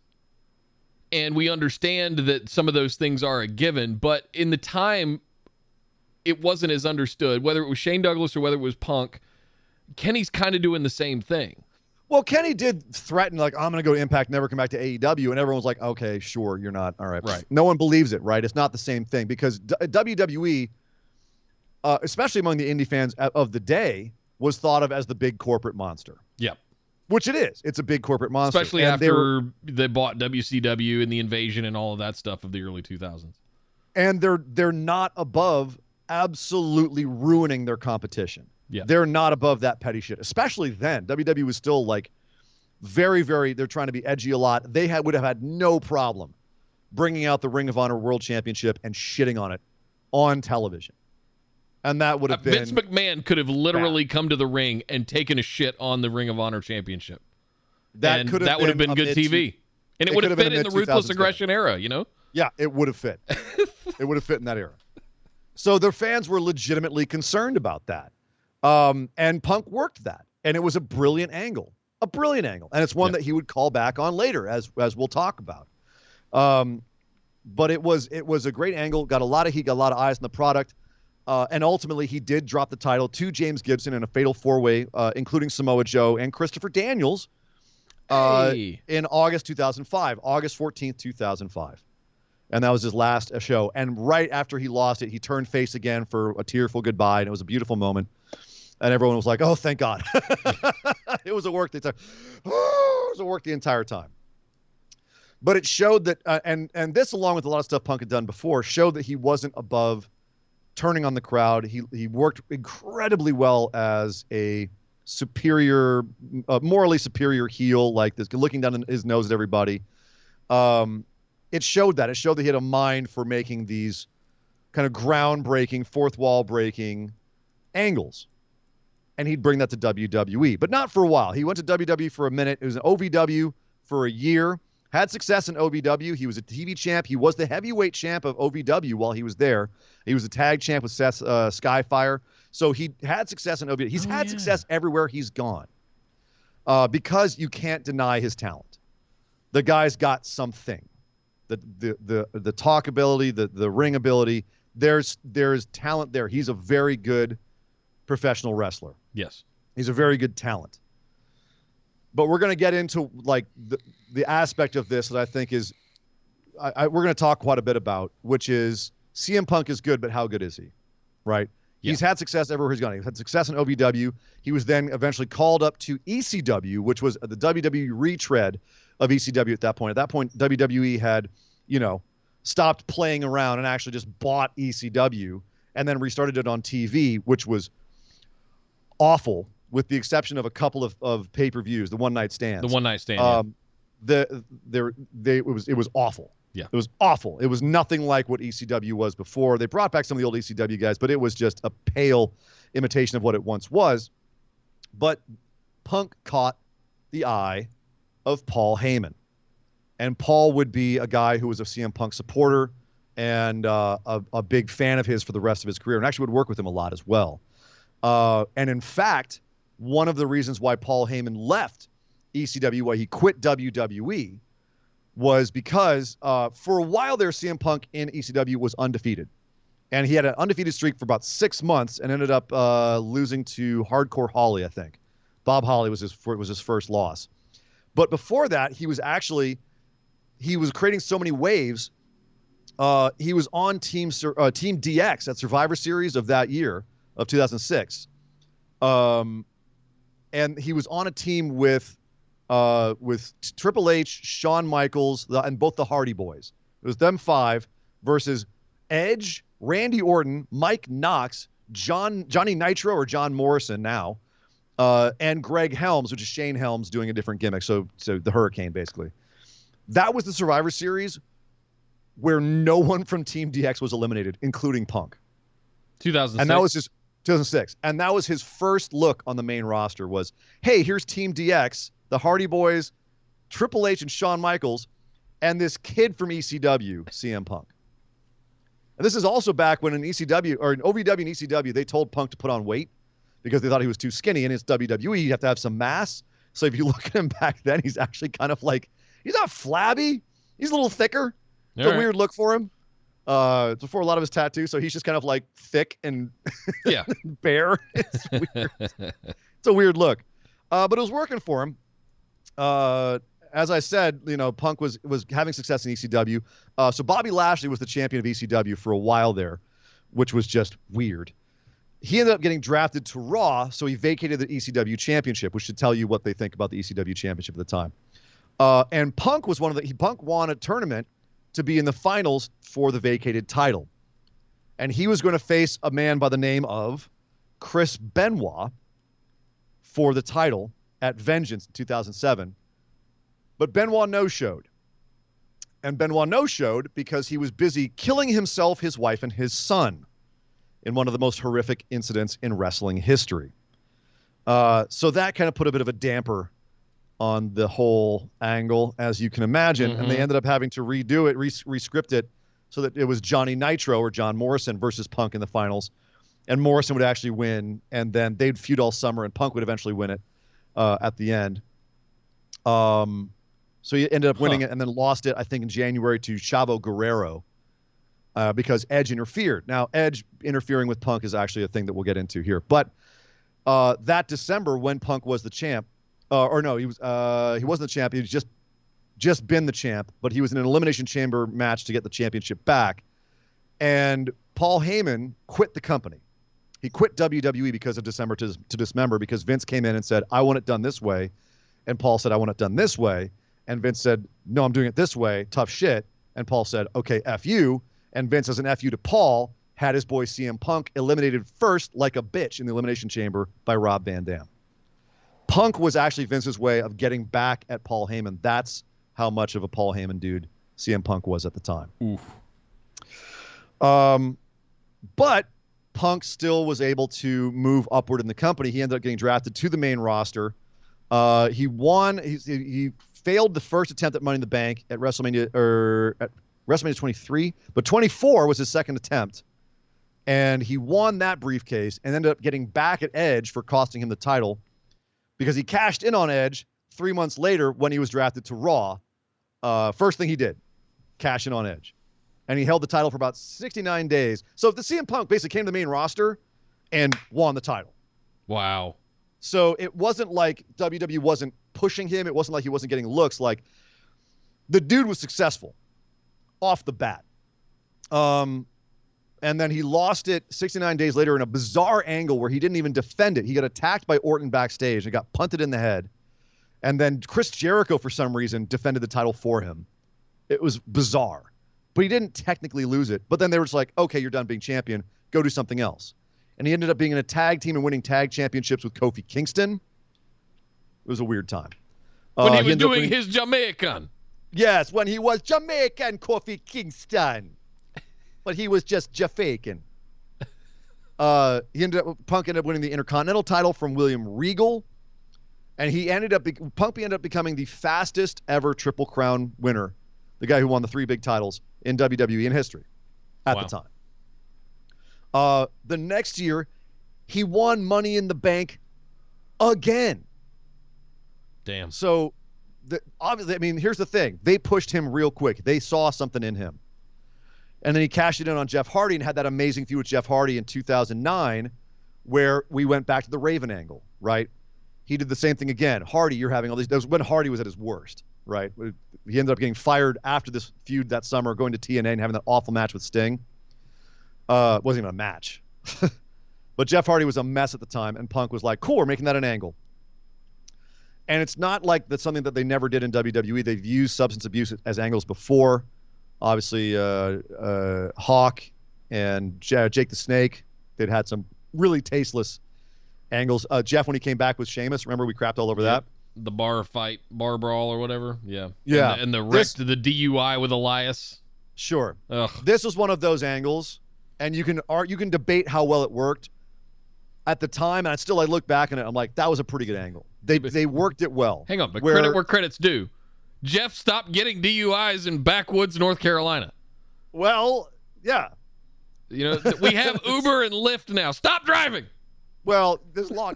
and we understand that some of those things are a given, but in the time, it wasn't as understood. Whether it was Shane Douglas or whether it was Punk, Kenny's kind of doing the same thing. Well, Kenny did threaten, like, I'm going to go to Impact, never come back to AEW, and everyone's like, okay, sure, you're not. All right. Right. No one believes it, right? It's not the same thing because WWE, especially among the indie fans of the day, was thought of as the big corporate monster. Yep. Which it is. It's a big corporate monster. Especially after they bought WCW and the invasion and all of that stuff of the early 2000s. And they're not above absolutely ruining their competition. Yeah. They're not above that petty shit, especially then. WWE was still, like, very, very, they're trying to be edgy a lot. They would have had no problem bringing out the Ring of Honor World Championship and shitting on it on television. And that would have been... Vince McMahon could have literally come to the ring and taken a shit on the Ring of Honor Championship. That would have been good TV. And it would have fit in the Ruthless Aggression era, Yeah, it would have fit. It would have fit in that era. So their fans were legitimately concerned about that. And Punk worked that. And it was a brilliant angle. And it's one that he would call back on later, as we'll talk about. But it was a great angle, got a lot of heat, got a lot of eyes on the product. And ultimately, he did drop the title to James Gibson in a fatal four-way, including Samoa Joe and Christopher Daniels in August 2005, August 14th, 2005. And that was his last show. And right after he lost it, he turned face again for a tearful goodbye, and it was a beautiful moment. And everyone was like, oh, thank God. It was a work. They said, oh, cameras will work the entire time. But it showed that, and this, along with a lot of stuff Punk had done before, showed that he wasn't above turning on the crowd. He worked incredibly well as a superior, morally superior heel, like this, looking down his nose at everybody. It showed that. It showed that he had a mind for making these kind of groundbreaking, fourth wall breaking angles. And he'd bring that to WWE, but not for a while. He went to WWE for a minute. It was an OVW for a year. Had success in OVW. He was a TV champ. He was the heavyweight champ of OVW while he was there. He was a tag champ with Seth Skyfire. So he had success in OVW. He's had success everywhere he's gone because you can't deny his talent. The guy's got something. The talk ability, the ring ability. There's talent there. He's a very good professional wrestler. Yes. He's a very good talent. But we're going to get into like the aspect of this that I think is we're going to talk quite a bit about, which is CM Punk is good, but how good is he? Right? Yeah. He's had success everywhere he's gone. He's had success in OVW. He was then eventually called up to ECW, which was the WWE retread of ECW at that point. At that point, WWE had, stopped playing around and actually just bought ECW and then restarted it on TV, which was awful, with the exception of a couple of pay-per-views, the one-night stands. The one-night stand. It was awful. Yeah. It was awful. It was nothing like what ECW was before. They brought back some of the old ECW guys, but it was just a pale imitation of what it once was. But Punk caught the eye of Paul Heyman. And Paul would be a guy who was a CM Punk supporter and a big fan of his for the rest of his career, and actually would work with him a lot as well. And in fact, one of the reasons why Paul Heyman left ECW, why he quit WWE, was because for a while there, CM Punk in ECW was undefeated. And he had an undefeated streak for about 6 months and ended up losing to Hardcore Holly, I think. Bob Holly was his first loss. But before that, he was creating so many waves. He was on Team DX at Survivor Series of that year, of 2006. And he was on a team with Triple H, Shawn Michaels, and both the Hardy Boys. It was them 5 versus Edge, Randy Orton, Mike Knox, Johnny Nitro or John Morrison now, and Greg Helms, which is Shane Helms doing a different gimmick. So the Hurricane, basically. That was the Survivor Series where no one from Team DX was eliminated, including Punk. 2006. And that was his 2006. And that was his first look on the main roster was, hey, here's Team DX, the Hardy Boys, Triple H and Shawn Michaels, and this kid from ECW, CM Punk. And this is also back when in ECW, or in OVW and ECW, they told Punk to put on weight because they thought he was too skinny. And it's WWE, you have to have some mass. So if you look at him back then, he's actually kind of like, he's not flabby. He's a little thicker. It's a weird look for him. It's before a lot of his tattoos, so he's just kind of like thick and bare. It's weird. It's a weird look. But it was working for him. As I said, Punk was having success in ECW. So Bobby Lashley was the champion of ECW for a while there, which was just weird. He ended up getting drafted to Raw, so he vacated the ECW championship, which should tell you what they think about the ECW championship at the time. And Punk was Punk won a tournament to be in the finals for the vacated title. And he was going to face a man by the name of Chris Benoit for the title at Vengeance in 2007. But Benoit no-showed. And Benoit no-showed because he was busy killing himself, his wife, and his son in one of the most horrific incidents in wrestling history. So that kind of put a bit of a damper on the whole angle, as you can imagine. Mm-hmm. And they ended up having to redo it, rescript it, so that it was Johnny Nitro or John Morrison versus Punk in the finals. And Morrison would actually win, and then they'd feud all summer, and Punk would eventually win it at the end. So he ended up winning it and then lost it, I think, in January to Chavo Guerrero because Edge interfered. Now, Edge interfering with Punk is actually a thing that we'll get into here. But that December, when Punk was the champ, he wasn't the champ. He was just been the champ, but he was in an Elimination Chamber match to get the championship back. And Paul Heyman quit the company. He quit WWE because of December to Dismember, because Vince came in and said, I want it done this way. And Paul said, I want it done this way. And Vince said, no, I'm doing it this way. Tough shit. And Paul said, okay, F you. And Vince, as an F you to Paul, had his boy CM Punk eliminated first like a bitch in the Elimination Chamber by Rob Van Dam. Punk was actually Vince's way of getting back at Paul Heyman. That's how much of a Paul Heyman dude CM Punk was at the time. Oof. But Punk still was able to move upward in the company. He ended up getting drafted to the main roster. He won. He failed the first attempt at Money in the Bank at WrestleMania 23, but 24 was his second attempt, and he won that briefcase and ended up getting back at Edge for costing him the title because he cashed in on Edge 3 months later when he was drafted to Raw. First thing he did, cash in on Edge. And he held the title for about 69 days. So the CM Punk basically came to the main roster and won the title. Wow. So it wasn't like WWE wasn't pushing him. It wasn't like he wasn't getting looks. Like, the dude was successful off the bat. And then he lost it 69 days later in a bizarre angle where he didn't even defend it. He got attacked by Orton backstage and got punted in the head. And then Chris Jericho, for some reason, defended the title for him. It was bizarre. But he didn't technically lose it. But then they were just like, okay, you're done being champion. Go do something else. And he ended up being in a tag team and winning tag championships with Kofi Kingston. It was a weird time. When he was doing his Jamaican. Yes, when he was Jamaican Kofi Kingston. But he was just Jafaican. Punk ended up winning the Intercontinental title from William Regal. And Punk ended up becoming the fastest ever Triple Crown winner. The guy who won the 3 big titles in WWE in history at the time. The next year, he won Money in the Bank again. Damn. So, obviously, I mean, here's the thing. They pushed him real quick. They saw something in him. And then he cashed it in on Jeff Hardy and had that amazing feud with Jeff Hardy in 2009 where we went back to the Raven angle, right? He did the same thing again. Hardy, you're having all these. That was when Hardy was at his worst, right? He ended up getting fired after this feud that summer, going to TNA and having that awful match with Sting. It wasn't even a match. But Jeff Hardy was a mess at the time, and Punk was like, cool, we're making that an angle. And it's not like that's something that they never did in WWE. They've used substance abuse as angles before. Obviously, Hawk and Jake the Snake, they'd had some really tasteless angles. Jeff, when he came back with Sheamus, remember we crapped all over that? The bar brawl or whatever. Yeah. Yeah. And the wreck to the DUI with Elias. Sure. Ugh. This was one of those angles, and you can debate how well it worked. At the time, and I look back on it, I'm like, that was a pretty good angle. They worked it well. Hang on, but credit where credit's due. Jeff stopped getting DUIs in backwoods North Carolina. Well, yeah. You know, we have Uber and Lyft now. Stop driving. Well, there's long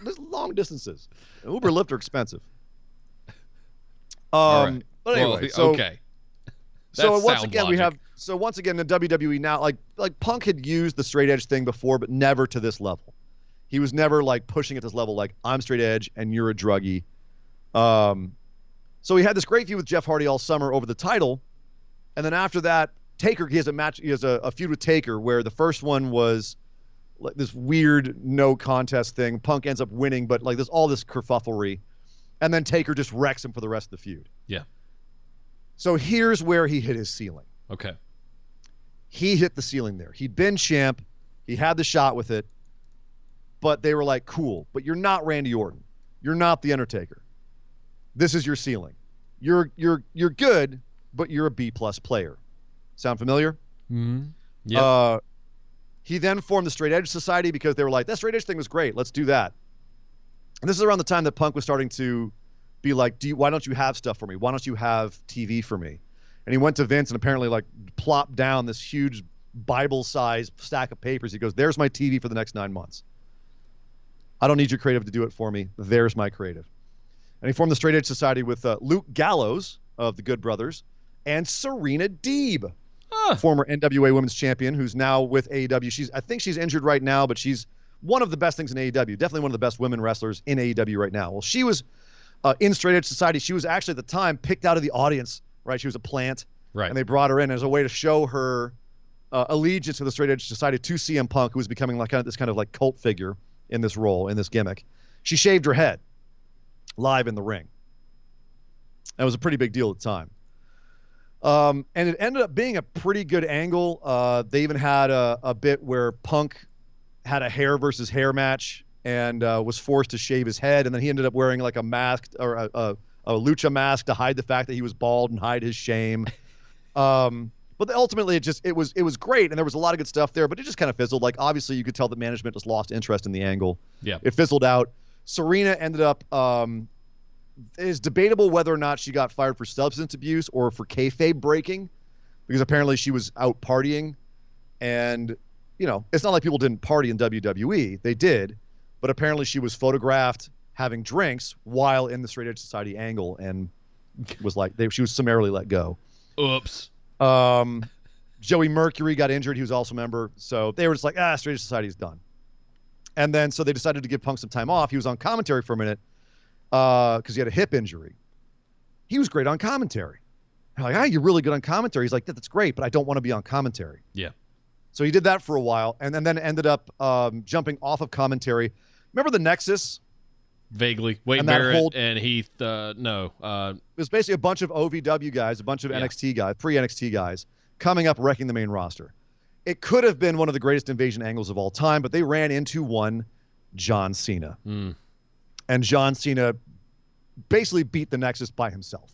distances. Uber, Lyft are expensive. But anyway, well, okay. So once again, in WWE now, like Punk had used the straight edge thing before, but never to this level. He was never like pushing at this level, like I'm straight edge and you're a druggie. So he had this great feud with Jeff Hardy all summer over the title, and then after that, Taker, he has a feud with Taker where the first one was like this weird no contest thing. Punk ends up winning, but like there's all this kerfufflery, and then Taker just wrecks him for the rest of the feud. Yeah. So here's where he hit his ceiling. Okay. He hit the ceiling there. He'd been champ. He had the shot with it. But they were like, cool, but you're not Randy Orton. You're not The Undertaker. This is your ceiling. You're good, but you're a B+ player. Sound familiar? Mm-hmm. Yeah. He then formed the Straight Edge Society because they were like, that Straight Edge thing was great. Let's do that. And this is around the time that Punk was starting to be like, why don't you have stuff for me? Why don't you have TV for me? And he went to Vince and apparently like plopped down this huge Bible-sized stack of papers. He goes, there's my TV for the next 9 months. I don't need your creative to do it for me. There's my creative. And he formed the Straight Edge Society with Luke Gallows of the Good Brothers and Serena Deeb, former NWA Women's Champion, who's now with AEW. I think she's injured right now, but she's one of the best things in AEW. Definitely one of the best women wrestlers in AEW right now. Well, she was in Straight Edge Society. She was actually at the time picked out of the audience, right? She was a plant. Right. And they brought her in as a way to show her allegiance to the Straight Edge Society to CM Punk, who was becoming like this kind of like cult figure in this role, in this gimmick. She shaved her head live in the ring. That was a pretty big deal at the time. And it ended up being a pretty good angle. They even had a bit where Punk had a hair versus hair match and was forced to shave his head, and then he ended up wearing like a mask or a lucha mask to hide the fact that he was bald and hide his shame. But ultimately, it was great, and there was a lot of good stuff there, but it just kind of fizzled. Like, obviously, you could tell that management just lost interest in the angle. Yeah. It fizzled out. Serena ended up it's debatable whether or not she got fired for substance abuse or for kayfabe breaking, because apparently she was out partying. And, it's not like people didn't party in WWE. They did. But apparently she was photographed having drinks while in the Straight Edge Society angle and was like, she was summarily let go. Oops. Joey Mercury got injured. He was also a member. So they were just like, Straight Edge Society is done. And then so they decided to give Punk some time off. He was on commentary for a minute because he had a hip injury. He was great on commentary. I'm like, you're really good on commentary. He's like, that's great, but I don't want to be on commentary. Yeah. So he did that for a while and then ended up jumping off of commentary. Remember the Nexus? Vaguely. Wade and Barrett and Heath, no. It was basically a bunch of OVW guys, a bunch of NXT guys, pre-NXT guys, coming up wrecking the main roster. It could have been one of the greatest invasion angles of all time, but they ran into one John Cena. And John Cena basically beat the Nexus by himself.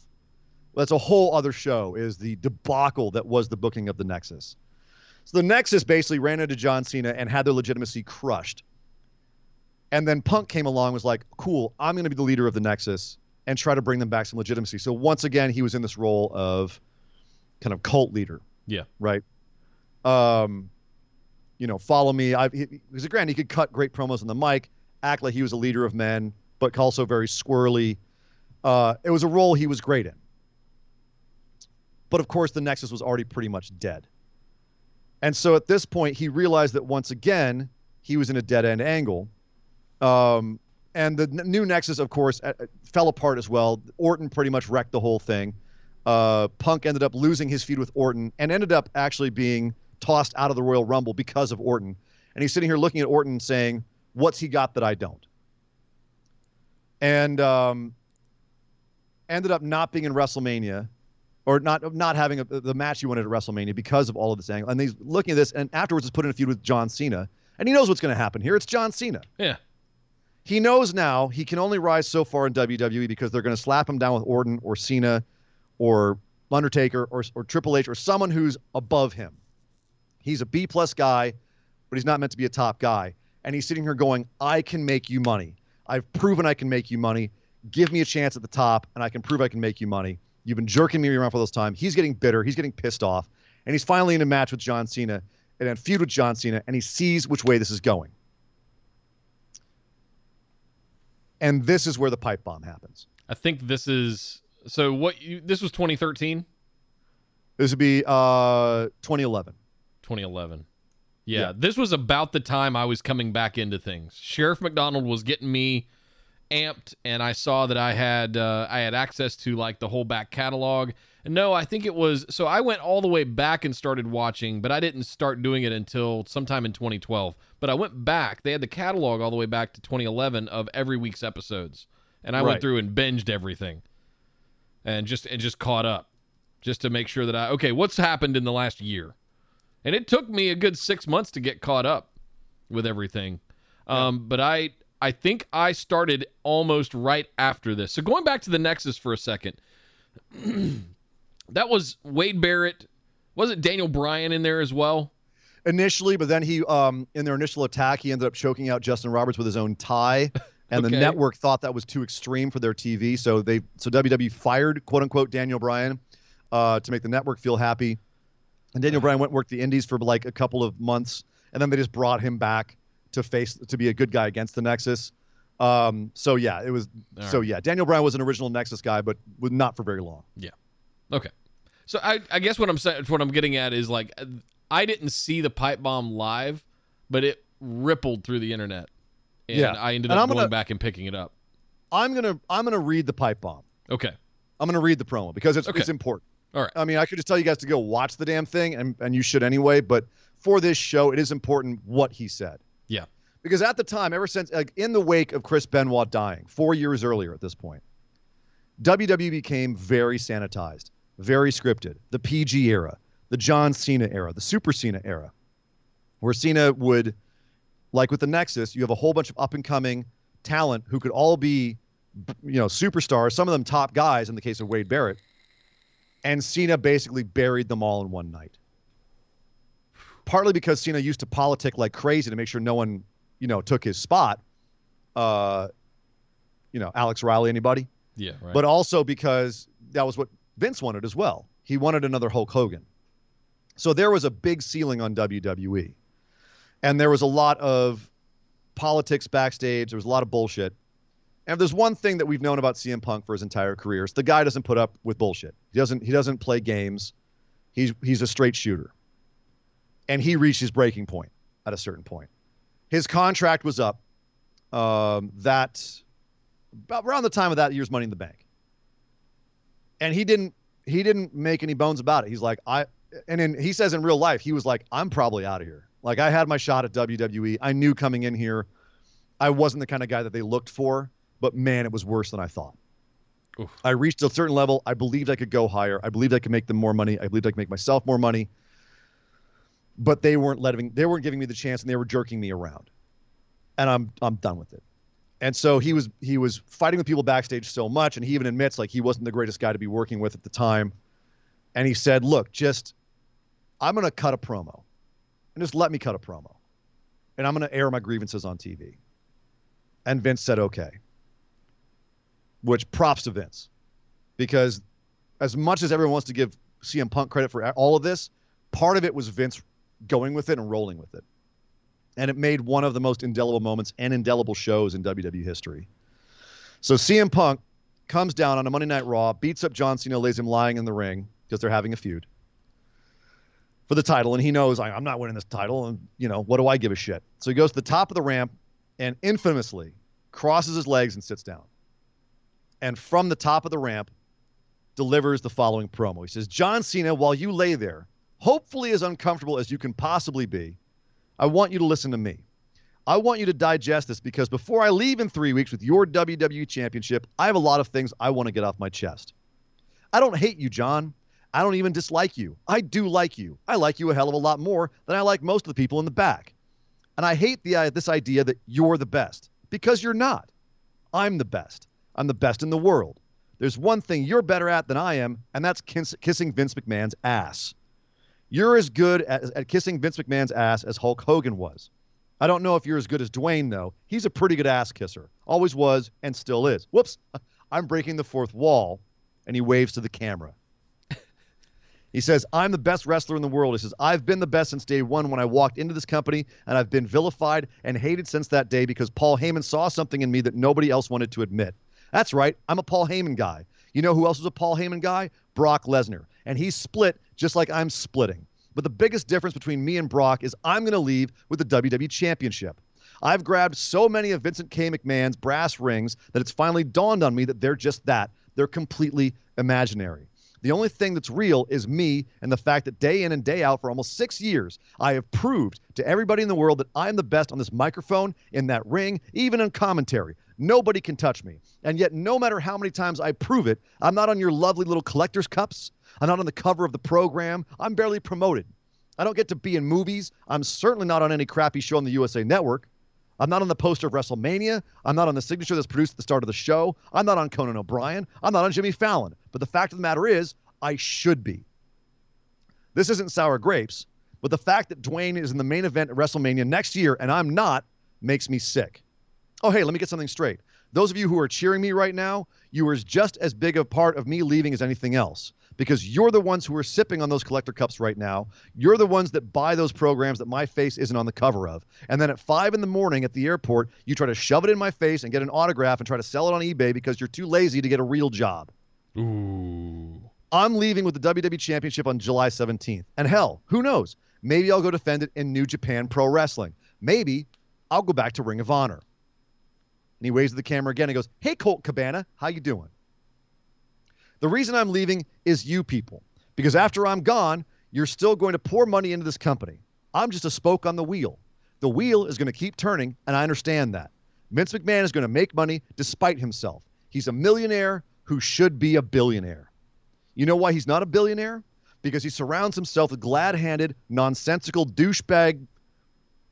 That's a whole other show, is the debacle that was the booking of the Nexus. So the Nexus basically ran into John Cena and had their legitimacy crushed. And then Punk came along and was like, cool, I'm going to be the leader of the Nexus and try to bring them back some legitimacy. So once again, he was in this role of kind of cult leader. Yeah. Right? Follow me. Because granted, he could cut great promos on the mic, act like he was a leader of men, but also very squirrely. It was a role he was great in. But of course, the Nexus was already pretty much dead. And so at this point, he realized that once again, he was in a dead-end angle. And the new Nexus, of course, fell apart as well. Orton pretty much wrecked the whole thing. Punk ended up losing his feud with Orton and ended up actually being tossed out of the Royal Rumble because of Orton. And he's sitting here looking at Orton saying, what's he got that I don't? And ended up not being in WrestleMania, or not having the match he wanted at WrestleMania because of all of this angle. And he's looking at this, and afterwards is put in a feud with John Cena. And he knows what's going to happen here. It's John Cena. Yeah. He knows now he can only rise so far in WWE because they're going to slap him down with Orton or Cena or Undertaker or Triple H or someone who's above him. He's a B-plus guy, but he's not meant to be a top guy. And he's sitting here going, I can make you money. I've proven I can make you money. Give me a chance at the top, and I can prove I can make you money. You've been jerking me around for those time. He's getting bitter. He's getting pissed off. And he's finally in a match with John Cena and then feud with John Cena, and he sees which way this is going. And this is where the pipe bomb happens. I think this is this was 2013? This would be 2011. 2011. Yeah, this was about the time I was coming back into things. Sheriff McDonald was getting me amped, and I saw that I had access to like the whole back catalog. And no, I think it was, so I went all the way back and started watching, but I didn't start doing it until sometime in 2012. But I went back. They had the catalog all the way back to 2011 of every week's episodes. And I went through and binged everything and just caught up just to make sure that what's happened in the last year? And it took me a good 6 months to get caught up with everything. But I think I started almost right after this. So going back to the Nexus for a second, that was Wade Barrett. Was it Daniel Bryan in there as well? Initially, but then he, in their initial attack, he ended up choking out Justin Roberts with his own tie. And the network thought that was too extreme for their TV. So WWE fired, quote unquote, Daniel Bryan to make the network feel happy. And Daniel Bryan went and worked the indies for like a couple of months. And then they just brought him back to be a good guy against the Nexus. Daniel Bryan was an original Nexus guy, but not for very long. Yeah. Okay. So I guess what I'm getting at is like, I didn't see the pipe bomb live, but it rippled through the internet. And I ended up going back and picking it up. I'm gonna read the pipe bomb. Okay. I'm gonna read the promo because it's important. All right. I mean, I could just tell you guys to go watch the damn thing, and you should anyway, but for this show, it is important what he said. Yeah. Because at the time, ever since, like, in the wake of Chris Benoit dying 4 years earlier at this point, WWE became very sanitized, very scripted. The PG era, the John Cena era, the Super Cena era, where Cena would, like with the Nexus, you have a whole bunch of up-and-coming talent who could all be, superstars, some of them top guys in the case of Wade Barrett, and Cena basically buried them all in one night. Partly because Cena used to politic like crazy to make sure no one, took his spot. Alex Riley, anybody? Yeah, right. But also because that was what Vince wanted as well. He wanted another Hulk Hogan. So there was a big ceiling on WWE. And there was a lot of politics backstage. There was a lot of bullshit. And if there's one thing that we've known about CM Punk for his entire career, it's the guy doesn't put up with bullshit. He doesn't play games. He's a straight shooter. And he reached his breaking point at a certain point. His contract was up about around the time of that year's Money in the Bank. And he didn't make any bones about it. He's like, he says in real life, he was like, I'm probably out of here. Like, I had my shot at WWE. I knew coming in here, I wasn't the kind of guy that they looked for, but man, it was worse than I thought. Oof. I reached a certain level. I believed I could go higher. I believed I could make them more money. I believed I could make myself more money. But they weren't giving me the chance, and they were jerking me around. And I'm done with it. And so he was fighting with people backstage so much, and he even admits like he wasn't the greatest guy to be working with at the time. And he said, look, I'm going to cut a promo. And just let me cut a promo. And I'm going to air my grievances on TV. And Vince said, okay. Which props to Vince. Because as much as everyone wants to give CM Punk credit for all of this, part of it was Vince going with it and rolling with it. And it made one of the most indelible moments and indelible shows in WWE history. So CM Punk comes down on a Monday Night Raw, beats up John Cena, lays him lying in the ring because they're having a feud for the title. And he knows, I'm not winning this title. And, what do I give a shit? So he goes to the top of the ramp and infamously crosses his legs and sits down. And from the top of the ramp delivers the following promo. He says, John Cena, while you lay there, hopefully as uncomfortable as you can possibly be, I want you to listen to me. I want you to digest this because before I leave in 3 weeks with your WWE Championship, I have a lot of things I want to get off my chest. I don't hate you, John. I don't even dislike you. I do like you. I like you a hell of a lot more than I like most of the people in the back. And I hate this idea that you're the best because you're not. I'm the best. I'm the best in the world. There's one thing you're better at than I am, and that's kissing Vince McMahon's ass. You're as good at kissing Vince McMahon's ass as Hulk Hogan was. I don't know if you're as good as Dwayne, though. He's a pretty good ass kisser. Always was and still is. Whoops. I'm breaking the fourth wall. And he waves to the camera. He says, I'm the best wrestler in the world. He says, I've been the best since day one when I walked into this company, and I've been vilified and hated since that day because Paul Heyman saw something in me that nobody else wanted to admit. That's right. I'm a Paul Heyman guy. You know who else was a Paul Heyman guy? Brock Lesnar. And he's split just like I'm splitting. But the biggest difference between me and Brock is I'm going to leave with the WWE Championship. I've grabbed so many of Vincent K. McMahon's brass rings that it's finally dawned on me that they're just that. They're completely imaginary. The only thing that's real is me and the fact that day in and day out for almost 6 years, I have proved to everybody in the world that I'm the best on this microphone, in that ring, even in commentary. Nobody can touch me. And yet, no matter how many times I prove it, I'm not on your lovely little collector's cups. I'm not on the cover of the program. I'm barely promoted. I don't get to be in movies. I'm certainly not on any crappy show on the USA Network. I'm not on the poster of WrestleMania. I'm not on the signature that's produced at the start of the show. I'm not on Conan O'Brien. I'm not on Jimmy Fallon. But the fact of the matter is, I should be. This isn't sour grapes, but the fact that Dwayne is in the main event at WrestleMania next year and I'm not makes me sick. Oh, hey, let me get something straight. Those of you who are cheering me right now, you are just as big a part of me leaving as anything else. Because you're the ones who are sipping on those collector cups right now. You're the ones that buy those programs that my face isn't on the cover of. And then at 5 a.m. at the airport, you try to shove it in my face and get an autograph and try to sell it on eBay because you're too lazy to get a real job. Ooh. I'm leaving with the WWE Championship on July 17th. And hell, who knows? Maybe I'll go defend it in New Japan Pro Wrestling. Maybe I'll go back to Ring of Honor. And he waves at the camera again and goes, hey, Colt Cabana, how you doing? The reason I'm leaving is you people. Because after I'm gone, you're still going to pour money into this company. I'm just a spoke on the wheel. The wheel is going to keep turning, and I understand that. Vince McMahon is going to make money despite himself. He's a millionaire who should be a billionaire. You know why he's not a billionaire? Because he surrounds himself with glad-handed, nonsensical douchebag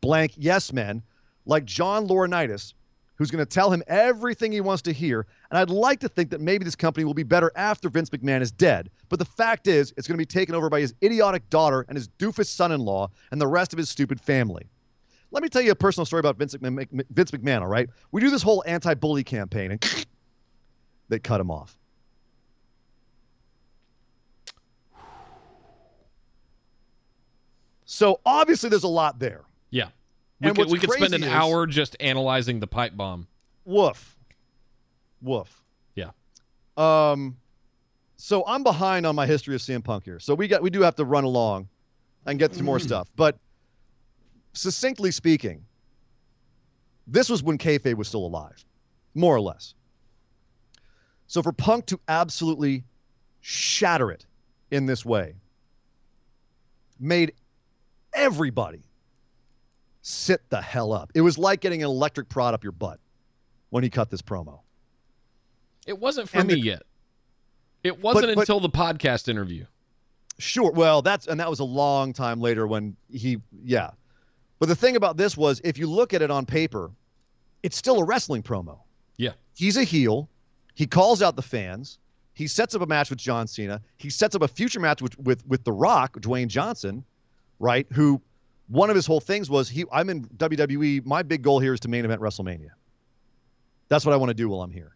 blank yes men like John Laurinaitis, who's going to tell him everything he wants to hear. And I'd like to think that maybe this company will be better after Vince McMahon is dead. But the fact is, it's going to be taken over by his idiotic daughter and his doofus son-in-law and the rest of his stupid family. Let me tell you a personal story about Vince McMahon, all right? We do this whole anti-bully campaign, and they cut him off. So obviously there's a lot there. Yeah. And We could spend an crazy hour just analyzing the pipe bomb. Woof. Yeah. So I'm behind on my history of CM Punk here. So we do have to run along and get some more stuff. But succinctly speaking, this was when kayfabe was still alive, more or less. So for Punk to absolutely shatter it in this way made everybody sit the hell up. It was like getting an electric prod up your butt when he cut this promo. It wasn't for me yet. It wasn't until the podcast interview. Sure. Well, that was a long time later when yeah. But the thing about this was, if you look at it on paper, it's still a wrestling promo. Yeah. He's a heel. He calls out the fans. He sets up a match with John Cena. He sets up a future match with The Rock, Dwayne Johnson, right? Who one of his whole things was, I'm in WWE. My big goal here is to main event WrestleMania. That's what I want to do while I'm here.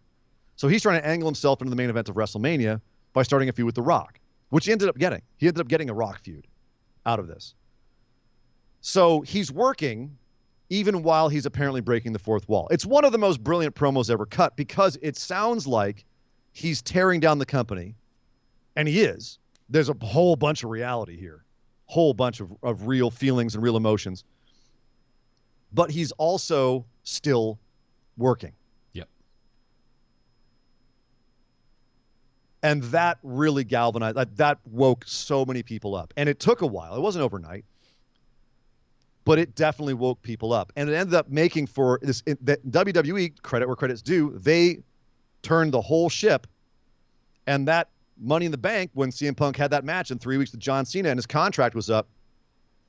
So he's trying to angle himself into the main event of WrestleMania by starting a feud with The Rock, which he ended up getting. He ended up getting a Rock feud out of this. So he's working even while he's apparently breaking the fourth wall. It's one of the most brilliant promos ever cut because it sounds like he's tearing down the company, and he is. There's a whole bunch of reality here, whole bunch of real feelings and real emotions. But he's also still working. Yep. And that really galvanized, that woke so many people up. And it took a while. It wasn't overnight. But it definitely woke people up. And it ended up making for this, WWE, credit where credit's due, they turned the whole ship. And that Money in the Bank, when CM Punk had that match in 3 weeks with John Cena and his contract was up,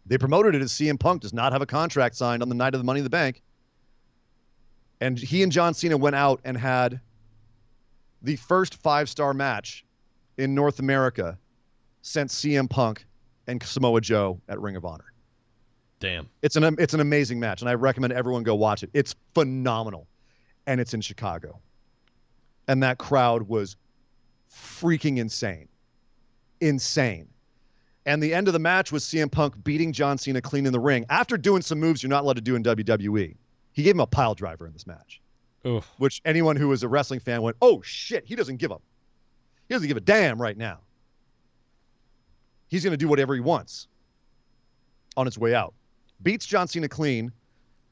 they promoted it as CM Punk does not have a contract signed on the night of the Money in the Bank. And he and John Cena went out and had the first 5-star match in North America since CM Punk and Samoa Joe at Ring of Honor. Damn. It's an amazing match, and I recommend everyone go watch it. It's phenomenal, and it's in Chicago. And that crowd was freaking insane. Insane. And the end of the match was CM Punk beating John Cena clean in the ring after doing some moves you're not allowed to do in WWE. He gave him a pile driver in this match. Oof. Which anyone who was a wrestling fan went, oh, shit, he doesn't give a damn right now. He's going to do whatever he wants on his way out. Beats John Cena clean,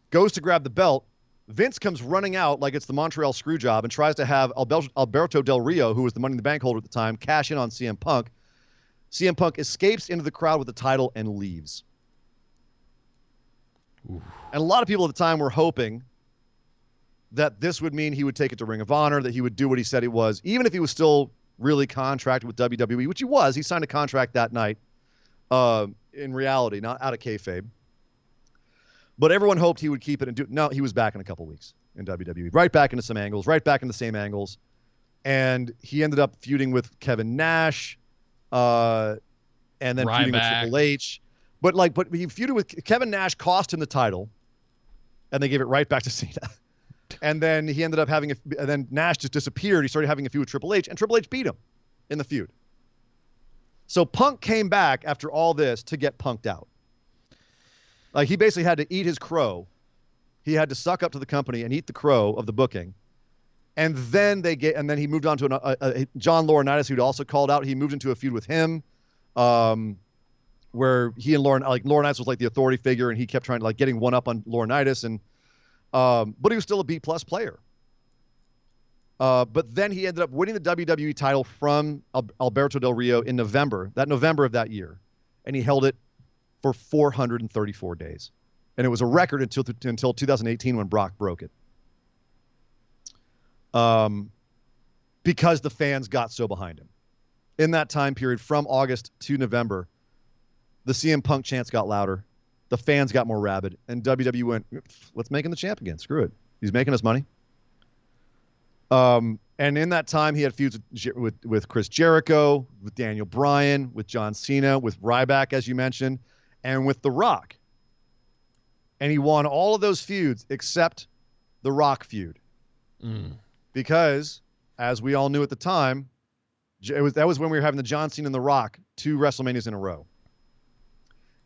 goes to grab the belt. Vince comes running out like it's the Montreal Screwjob and tries to have Alberto Del Rio, who was the Money in the Bank holder at the time, cash in on CM Punk. CM Punk escapes into the crowd with the title and leaves. Oof. And a lot of people at the time were hoping that this would mean he would take it to Ring of Honor, that he would do what he said he was, even if he was still really contracted with WWE, which he was. He signed a contract that night, in reality, not out of kayfabe. But everyone hoped he would keep it and do. No, he was back in a couple weeks in WWE, right back into some angles, right back in the same angles, and he ended up feuding with Kevin Nash, and then feuding with Triple H. But he feuded with Kevin Nash, cost him the title, and they gave it right back to Cena. And then he ended up and then Nash just disappeared. He started having a feud with Triple H, and Triple H beat him in the feud. So Punk came back after all this to get punked out. Like, he basically had to eat his crow. He had to suck up to the company and eat the crow of the booking. And then he moved on to John Laurinaitis, who'd also called out. He moved into a feud with him, where he and Laurinaitis was like the authority figure, and he kept trying to getting one up on Laurinaitis, and but he was still a B+ player. But then he ended up winning the WWE title from Alberto Del Rio in November of that year, and he held it for 434 days. And it was a record until 2018 when Brock broke it. because the fans got so behind him. In that time period, from August to November, the CM Punk chants got louder. The fans got more rabid. And WWE went, let's make him the champ again. Screw it. He's making us money. And in that time, he had feuds with Chris Jericho, with Daniel Bryan, with John Cena, with Ryback, as you mentioned, and with The Rock. And he won all of those feuds except the Rock feud. Because, as we all knew at the time, that was when we were having the John Cena and The Rock 2 WrestleManias in a row.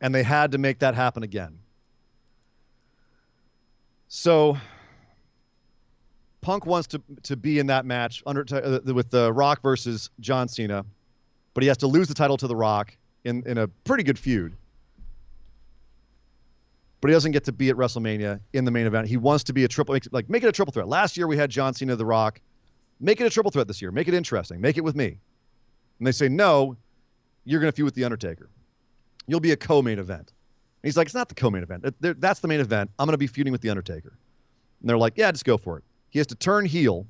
And they had to make that happen again. So Punk wants to be in that match with The Rock versus John Cena, but he has to lose the title to The Rock in a pretty good feud. But he doesn't get to be at WrestleMania in the main event. He wants to be make it a triple threat. Last year we had John Cena, The Rock. Make it a triple threat this year. Make it interesting. Make it with me. And they say, no, you're going to feud with The Undertaker. You'll be a co-main event. And he's like, it's not the co-main event. That's the main event. I'm going to be feuding with The Undertaker. And they're like, yeah, just go for it. He has to turn heel.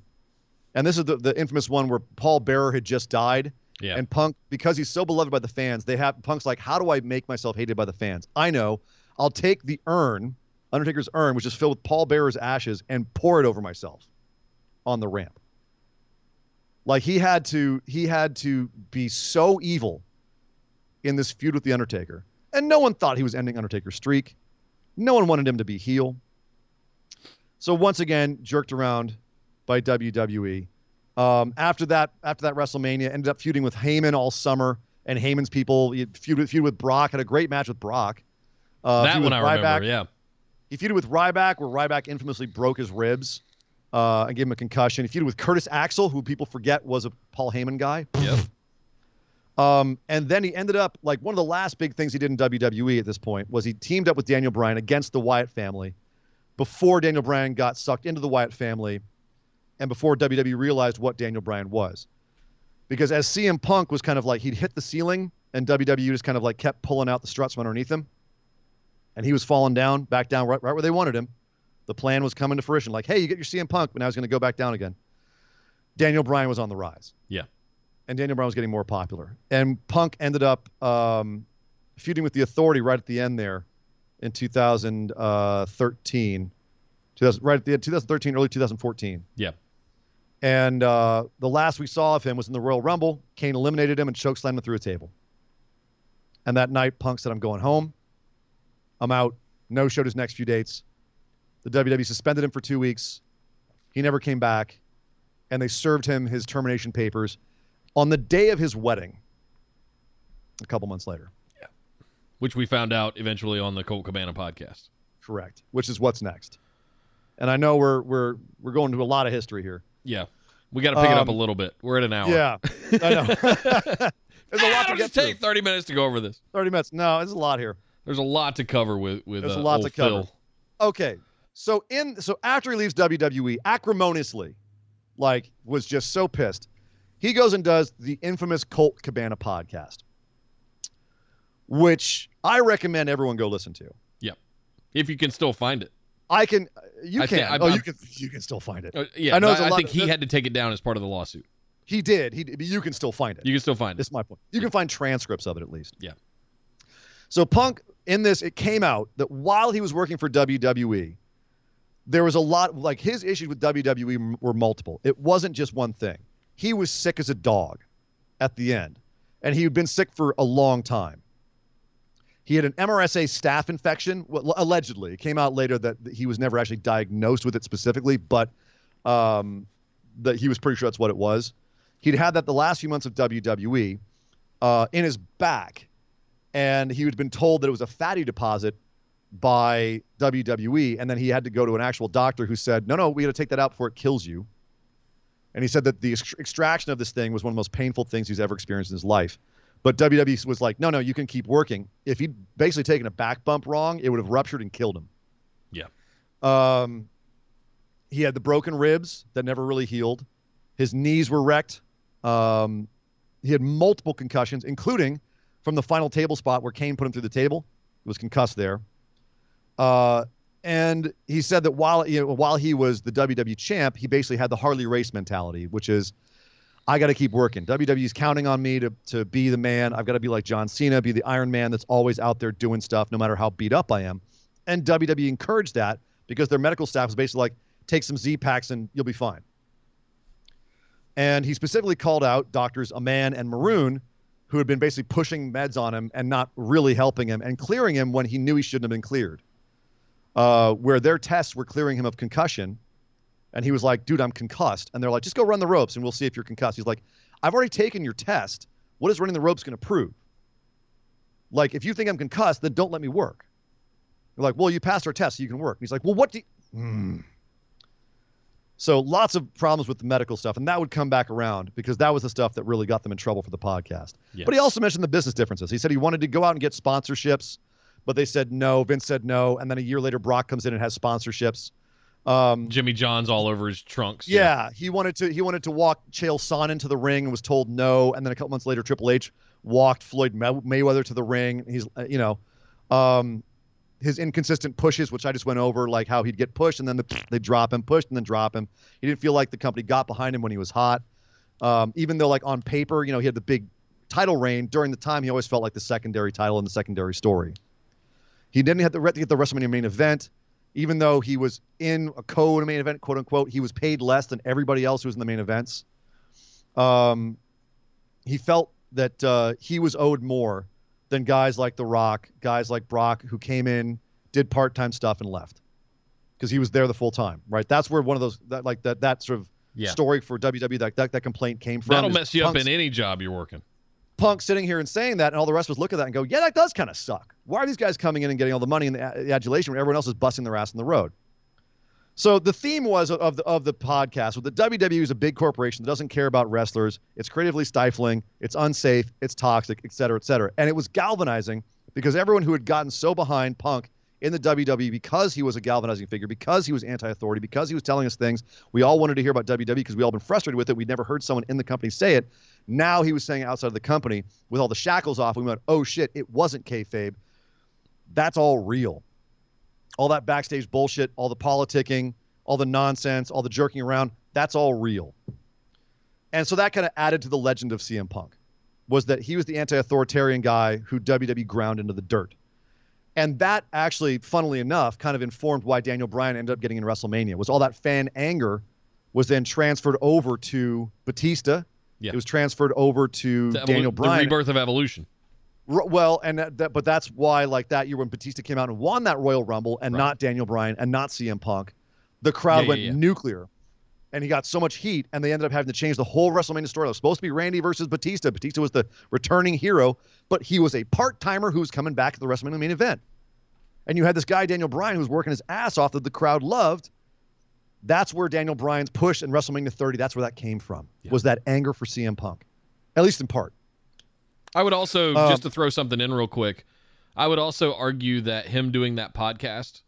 And this is the infamous one where Paul Bearer had just died. Yeah. And Punk, because he's so beloved by the fans, Punk's like, how do I make myself hated by the fans? I know. I'll take the urn, Undertaker's urn, which is filled with Paul Bearer's ashes, and pour it over myself on the ramp. Like he had to be so evil in this feud with The Undertaker. And no one thought he was ending Undertaker's streak. No one wanted him to be heel. So once again, jerked around by WWE. After that WrestleMania, ended up feuding with Heyman all summer, and Heyman's people. He feuded with Brock, had a great match with Brock. That one I remember, yeah. He feuded with Ryback, where Ryback infamously broke his ribs and gave him a concussion. He feuded with Curtis Axel, who people forget was a Paul Heyman guy. Yep. And then he ended up, like, one of the last big things he did in WWE at this point was he teamed up with Daniel Bryan against the Wyatt family before Daniel Bryan got sucked into the Wyatt family and before WWE realized what Daniel Bryan was. Because as CM Punk was kind of like, he'd hit the ceiling and WWE just kind of like kept pulling out the struts from underneath him. And he was falling down, back down right where they wanted him. The plan was coming to fruition. Like, hey, you get your CM Punk, but now he's going to go back down again. Daniel Bryan was on the rise. Yeah. And Daniel Bryan was getting more popular. And Punk ended up feuding with The Authority right at the end there in 2013. Right at the end, 2013, early 2014. Yeah. And the last we saw of him was in the Royal Rumble. Kane eliminated him and chokeslammed him through a table. And that night, Punk said, I'm going home. I'm out. No showed his next few dates. The WWE suspended him for 2 weeks. He never came back. And they served him his termination papers on the day of his wedding a couple months later. Yeah. Which we found out eventually on the Colt Cabana podcast. Correct. Which is what's next. And I know we're going to a lot of history here. Yeah. We got to pick it up a little bit. We're at an hour. Yeah. I know. There's a lot to get take 30 minutes to go over this. 30 minutes. No, there's a lot here. There's a lot to cover with there's a lot to cover. Phil. Okay. So after he leaves WWE, acrimoniously, like, was just so pissed, he goes and does the infamous Colt Cabana podcast, which I recommend everyone go listen to. Yeah. If you can still find it. You can still find it. Yeah, I think he had to take it down as part of the lawsuit. He did. You can still find it. You can still find it. That's my point. You can find transcripts of it at least. Yeah. So Punk, in this, it came out that while he was working for WWE, there was a lot, like, his issues with WWE were multiple. It wasn't just one thing. He was sick as a dog at the end, and he had been sick for a long time. He had an MRSA staph infection, allegedly. It came out later that he was never actually diagnosed with it specifically, but that he was pretty sure that's what it was. He'd had that the last few months of WWE in his back, and he had been told that it was a fatty deposit by WWE, and then he had to go to an actual doctor who said, no, we got to take that out before it kills you. And he said that the extraction of this thing was one of the most painful things he's ever experienced in his life. But WWE was like, no, you can keep working. If he'd basically taken a back bump wrong, it would have ruptured and killed him. Yeah. He had the broken ribs that never really healed. His knees were wrecked. He had multiple concussions, including from the final table spot where Kane put him through the table. He was concussed there. And he said that while he was the WWE champ, he basically had the Harley Race mentality, which is I got to keep working. WWE's counting on me to be the man. I've got to be like John Cena, be the Iron Man that's always out there doing stuff no matter how beat up I am. And WWE encouraged that because their medical staff was basically like, take some Z-Packs and you'll be fine. And he specifically called out doctors Aman and Maroon, who had been basically pushing meds on him and not really helping him and clearing him when he knew he shouldn't have been cleared. Where their tests were clearing him of concussion. And he was like, dude, I'm concussed. And they're like, just go run the ropes and we'll see if you're concussed. He's like, I've already taken your test. What is running the ropes going to prove? Like, if you think I'm concussed, then don't let me work. They're like, well, you passed our test, so you can work. And he's like, well, what do you... So lots of problems with the medical stuff, and that would come back around because that was the stuff that really got them in trouble for the podcast. Yes. But he also mentioned the business differences. He said he wanted to go out and get sponsorships, but they said no. Vince said no, and then a year later, Brock comes in and has sponsorships. Jimmy John's all over his trunks. Yeah, he wanted to walk Chael Sonnen into the ring and was told no, and then a couple months later, Triple H walked Floyd Mayweather to the ring. He's his inconsistent pushes, which I just went over, like how he'd get pushed and then they'd drop him, pushed and then drop him. He didn't feel like the company got behind him when he was hot. Even though, like, on paper, he had the big title reign, during the time he always felt like the secondary title in the secondary story. He didn't have to get the WrestleMania main event. Even though he was in a co-main event, quote unquote, he was paid less than everybody else who was in the main events. He felt that he was owed more than guys like The Rock, guys like Brock, who came in, did part-time stuff, and left because he was there the full time, right? That's where one of those that sort of story for WWE that complaint came from. That'll mess you up in any job you're working. Punk sitting here and saying that, and all the rest of us look at that and go, yeah, that does kind of suck. Why are these guys coming in and getting all the money and the adulation when everyone else is busting their ass on the road? So the theme was of the podcast was that WWE is a big corporation that doesn't care about wrestlers. It's creatively stifling. It's unsafe. It's toxic, et cetera, et cetera. And it was galvanizing because everyone who had gotten so behind Punk in the WWE because he was a galvanizing figure, because he was anti-authority, because he was telling us things we all wanted to hear about WWE because we all been frustrated with it. We'd never heard someone in the company say it. Now he was saying outside of the company with all the shackles off. We went, oh shit, it wasn't kayfabe. That's all real. All that backstage bullshit, all the politicking, all the nonsense, all the jerking around, that's all real. And so that kind of added to the legend of CM Punk, was that he was the anti-authoritarian guy who WWE ground into the dirt. And that actually, funnily enough, kind of informed why Daniel Bryan ended up getting in WrestleMania, was all that fan anger was then transferred over to Batista. Yeah. It was transferred over to Daniel Bryan. The rebirth of Evolution. Well, and but that's why, like, that year when Batista came out and won that Royal Rumble and not Daniel Bryan and not CM Punk, the crowd went nuclear. And he got so much heat, and they ended up having to change the whole WrestleMania story. It was supposed to be Randy versus Batista. Batista was the returning hero, but he was a part-timer who was coming back to the WrestleMania main event. And you had this guy, Daniel Bryan, who was working his ass off that the crowd loved. That's where Daniel Bryan's push in WrestleMania 30, that's where that came from, was that anger for CM Punk, at least in part. I would also, just to throw something in real quick, I would also argue that him doing that podcast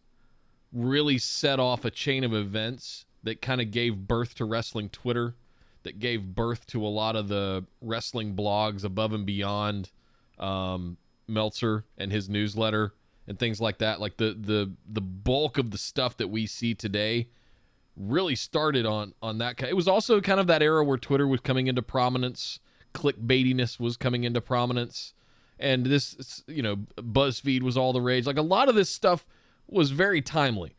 really set off a chain of events that kind of gave birth to wrestling Twitter, that gave birth to a lot of the wrestling blogs above and beyond Meltzer and his newsletter and things like that. Like the bulk of the stuff that we see today really started on that. It was also kind of that era where Twitter was coming into prominence, clickbaitiness was coming into prominence, and this, BuzzFeed was all the rage. Like, a lot of this stuff was very timely.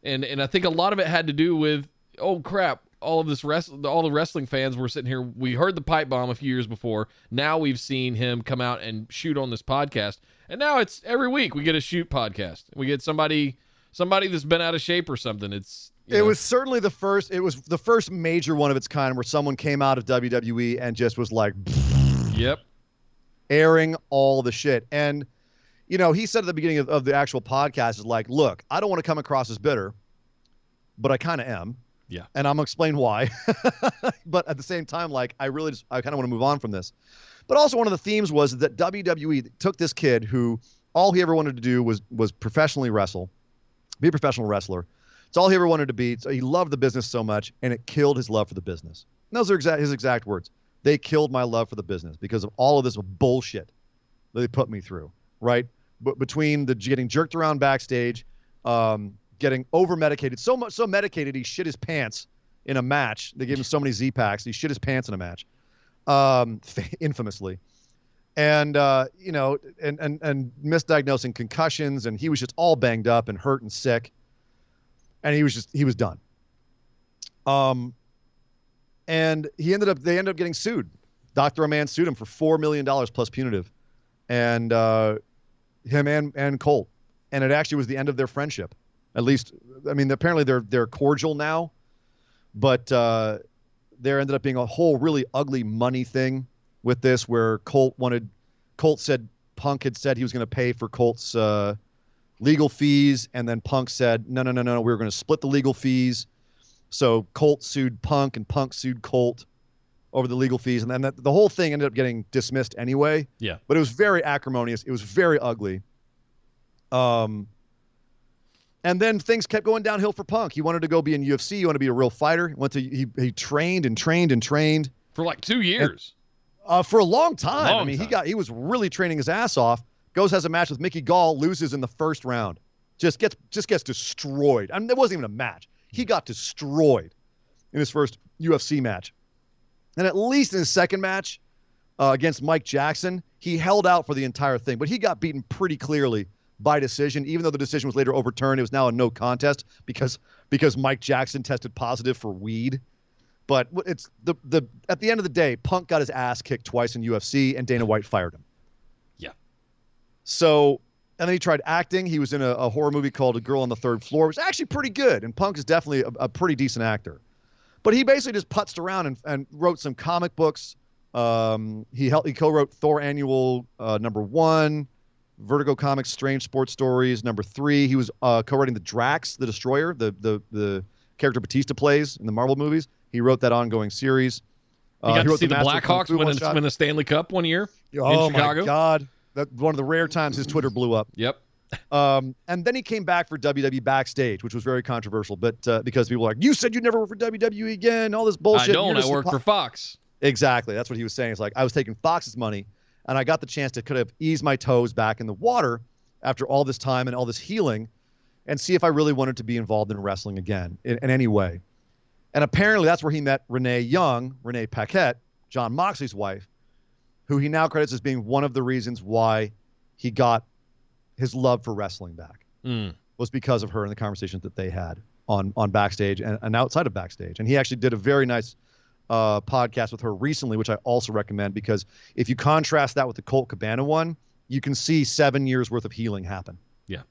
And I think a lot of it had to do with, oh crap, all the wrestling fans were sitting here. We heard the pipe bomb a few years before. Now we've seen him come out and shoot on this podcast. And now it's every week we get a shoot podcast. We get somebody that's been out of shape or something. It was certainly the first. It was the first major one of its kind where someone came out of WWE and just was like, yep, airing all the shit. And he said at the beginning of the actual podcast, is like, look, I don't want to come across as bitter, but I kind of am. Yeah. And I'm going to explain why. But at the same time, like, I kind of want to move on from this. But also one of the themes was that WWE took this kid who all he ever wanted to do was professionally wrestle, be a professional wrestler. It's all he ever wanted to be. So he loved the business so much, and it killed his love for the business. And those are his exact words. They killed my love for the business because of all of this bullshit that they put me through, right? But between the getting jerked around backstage, getting over medicated, so medicated he shit his pants in a match. They gave him so many Z-Packs. He shit his pants in a match, infamously. And, and misdiagnosing concussions. And he was just all banged up and hurt and sick. And he was done. And they ended up getting sued. Dr. Oman sued him for $4 million plus punitive. And him and Colt. And it actually was the end of their friendship. At least, I mean, apparently they're cordial now. But there ended up being a whole really ugly money thing with this, where Colt said Punk had said he was going to pay for Colt's legal fees, and then Punk said no, we were going to split the legal fees. So Colt sued Punk, and Punk sued Colt over the legal fees, and then the whole thing ended up getting dismissed anyway. Yeah, but it was very acrimonious. It was very ugly. And then things kept going downhill for Punk. He wanted to go be in UFC. He wanted to be a real fighter. He trained and trained and trained for like 2 years. For a long time. He was really training his ass off. Goes, has a match with Mickey Gall, loses in the first round. Just gets destroyed. I mean, it wasn't even a match. He got destroyed in his first UFC match. And at least in his second match against Mike Jackson, he held out for the entire thing. But he got beaten pretty clearly by decision, even though the decision was later overturned. It was now a no contest because Mike Jackson tested positive for weed. But it's at the end of the day, Punk got his ass kicked twice in UFC, and Dana White fired him. Yeah. So, and then he tried acting. He was in a horror movie called A Girl on the Third Floor. It was actually pretty good, and Punk is definitely a pretty decent actor. But he basically just putzed around and wrote some comic books. He co-wrote Thor Annual #1, Vertigo Comics Strange Sports Stories #3. He was co-writing the Drax, the Destroyer, the character Batista plays in the Marvel movies. He wrote that ongoing series. You got he to see the the Blackhawks win the Stanley Cup one year in Chicago. Oh my God. That one of the rare times his Twitter blew up. Yep. And then he came back for WWE Backstage, which was very controversial, but because people were like, you said you'd never work for WWE again, all this bullshit. I work for Fox. Exactly. That's what he was saying. It's like, I was taking Fox's money, and I got the chance to kind of ease my toes back in the water after all this time and all this healing and see if I really wanted to be involved in wrestling again in any way. And apparently that's where he met Renee Paquette, John Moxley's wife, who he now credits as being one of the reasons why he got his love for wrestling back. Was because of her and the conversations that they had on Backstage and outside of Backstage. And he actually did a very nice podcast with her recently, which I also recommend, because if you contrast that with the Colt Cabana one, you can see 7 years worth of healing happen. Yeah.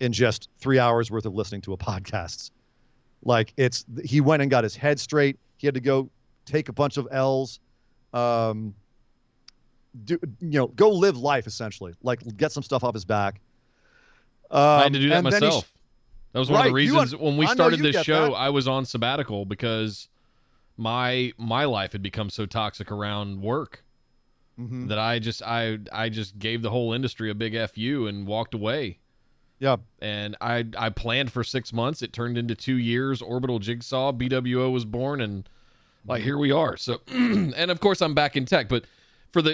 In just 3 hours worth of listening to a podcast. Like, he went and got his head straight. He had to go take a bunch of L's, go live life, essentially, like get some stuff off his back. I had to do that myself. That was one of the reasons when we started this show, I was on sabbatical because my life had become so toxic around work that I just gave the whole industry a big FU and walked away. Yeah. And I planned for 6 months. It turned into 2 years. Orbital Jigsaw, BWO was born, and like here we are. So, and of course I'm back in tech. But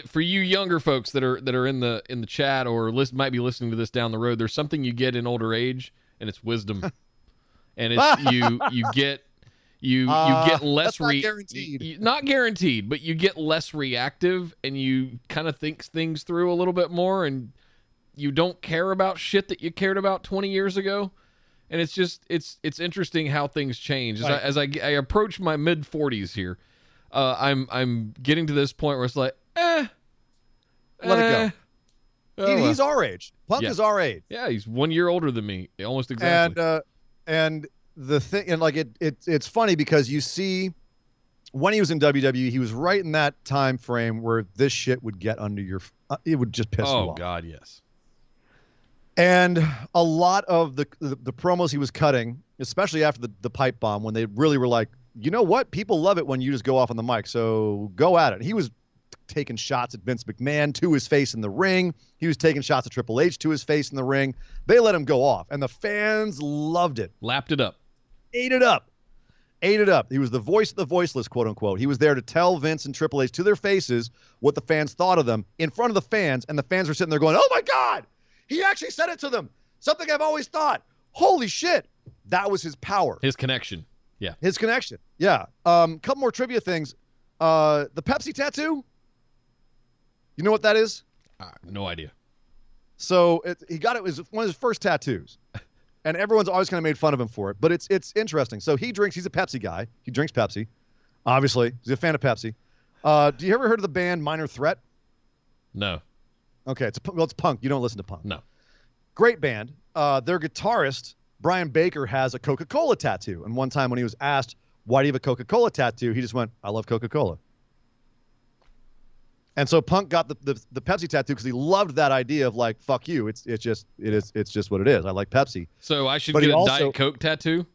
for you younger folks that are in the chat or might be listening to this down the road, there's something you get in older age, and it's wisdom. And it's you get less not guaranteed. Not guaranteed, but you get less reactive, and you kind of think things through a little bit more, and you don't care about shit that you cared about 20 years ago. And it's just, it's interesting how things change. As I approach my mid 40s here, I'm getting to this point where it's like, let it go. He's our age. Punk is our age. Yeah. He's 1 year older than me. Almost exactly. And the thing, and like, it's funny because you see when he was in WWE, he was right in that time frame where this shit would get under your, it would just piss you off. Oh God. Yes. And a lot of the promos he was cutting, especially after the pipe bomb, when they really were like, you know what? People love it when you just go off on the mic, so go at it. He was taking shots at Vince McMahon to his face in the ring. He was taking shots at Triple H to his face in the ring. They let him go off, and the fans loved it. Lapped it up. Ate it up. He was the voice of the voiceless, quote unquote. He was there to tell Vince and Triple H to their faces what the fans thought of them in front of the fans, and the fans were sitting there going, oh my God! He actually said it to them. Something I've always thought. Holy shit. That was his power. His connection. Yeah. His connection. Yeah. Couple more trivia things. The Pepsi tattoo. You know what that is? No idea. So he got it was one of his first tattoos, and everyone's always kind of made fun of him for it. But it's interesting. So he's a Pepsi guy. He drinks Pepsi. Obviously, he's a fan of Pepsi. Do you ever heard of the band Minor Threat? No. Okay, it's punk. You don't listen to punk. No. Great band. Their guitarist Brian Baker has a Coca-Cola tattoo. And one time when he was asked, "Why do you have a Coca-Cola tattoo?" he just went, "I love Coca-Cola." And so Punk got the Pepsi tattoo because he loved that idea of like, fuck you. It's just what it is. I like Pepsi. So I should But get he a also- Diet Coke tattoo?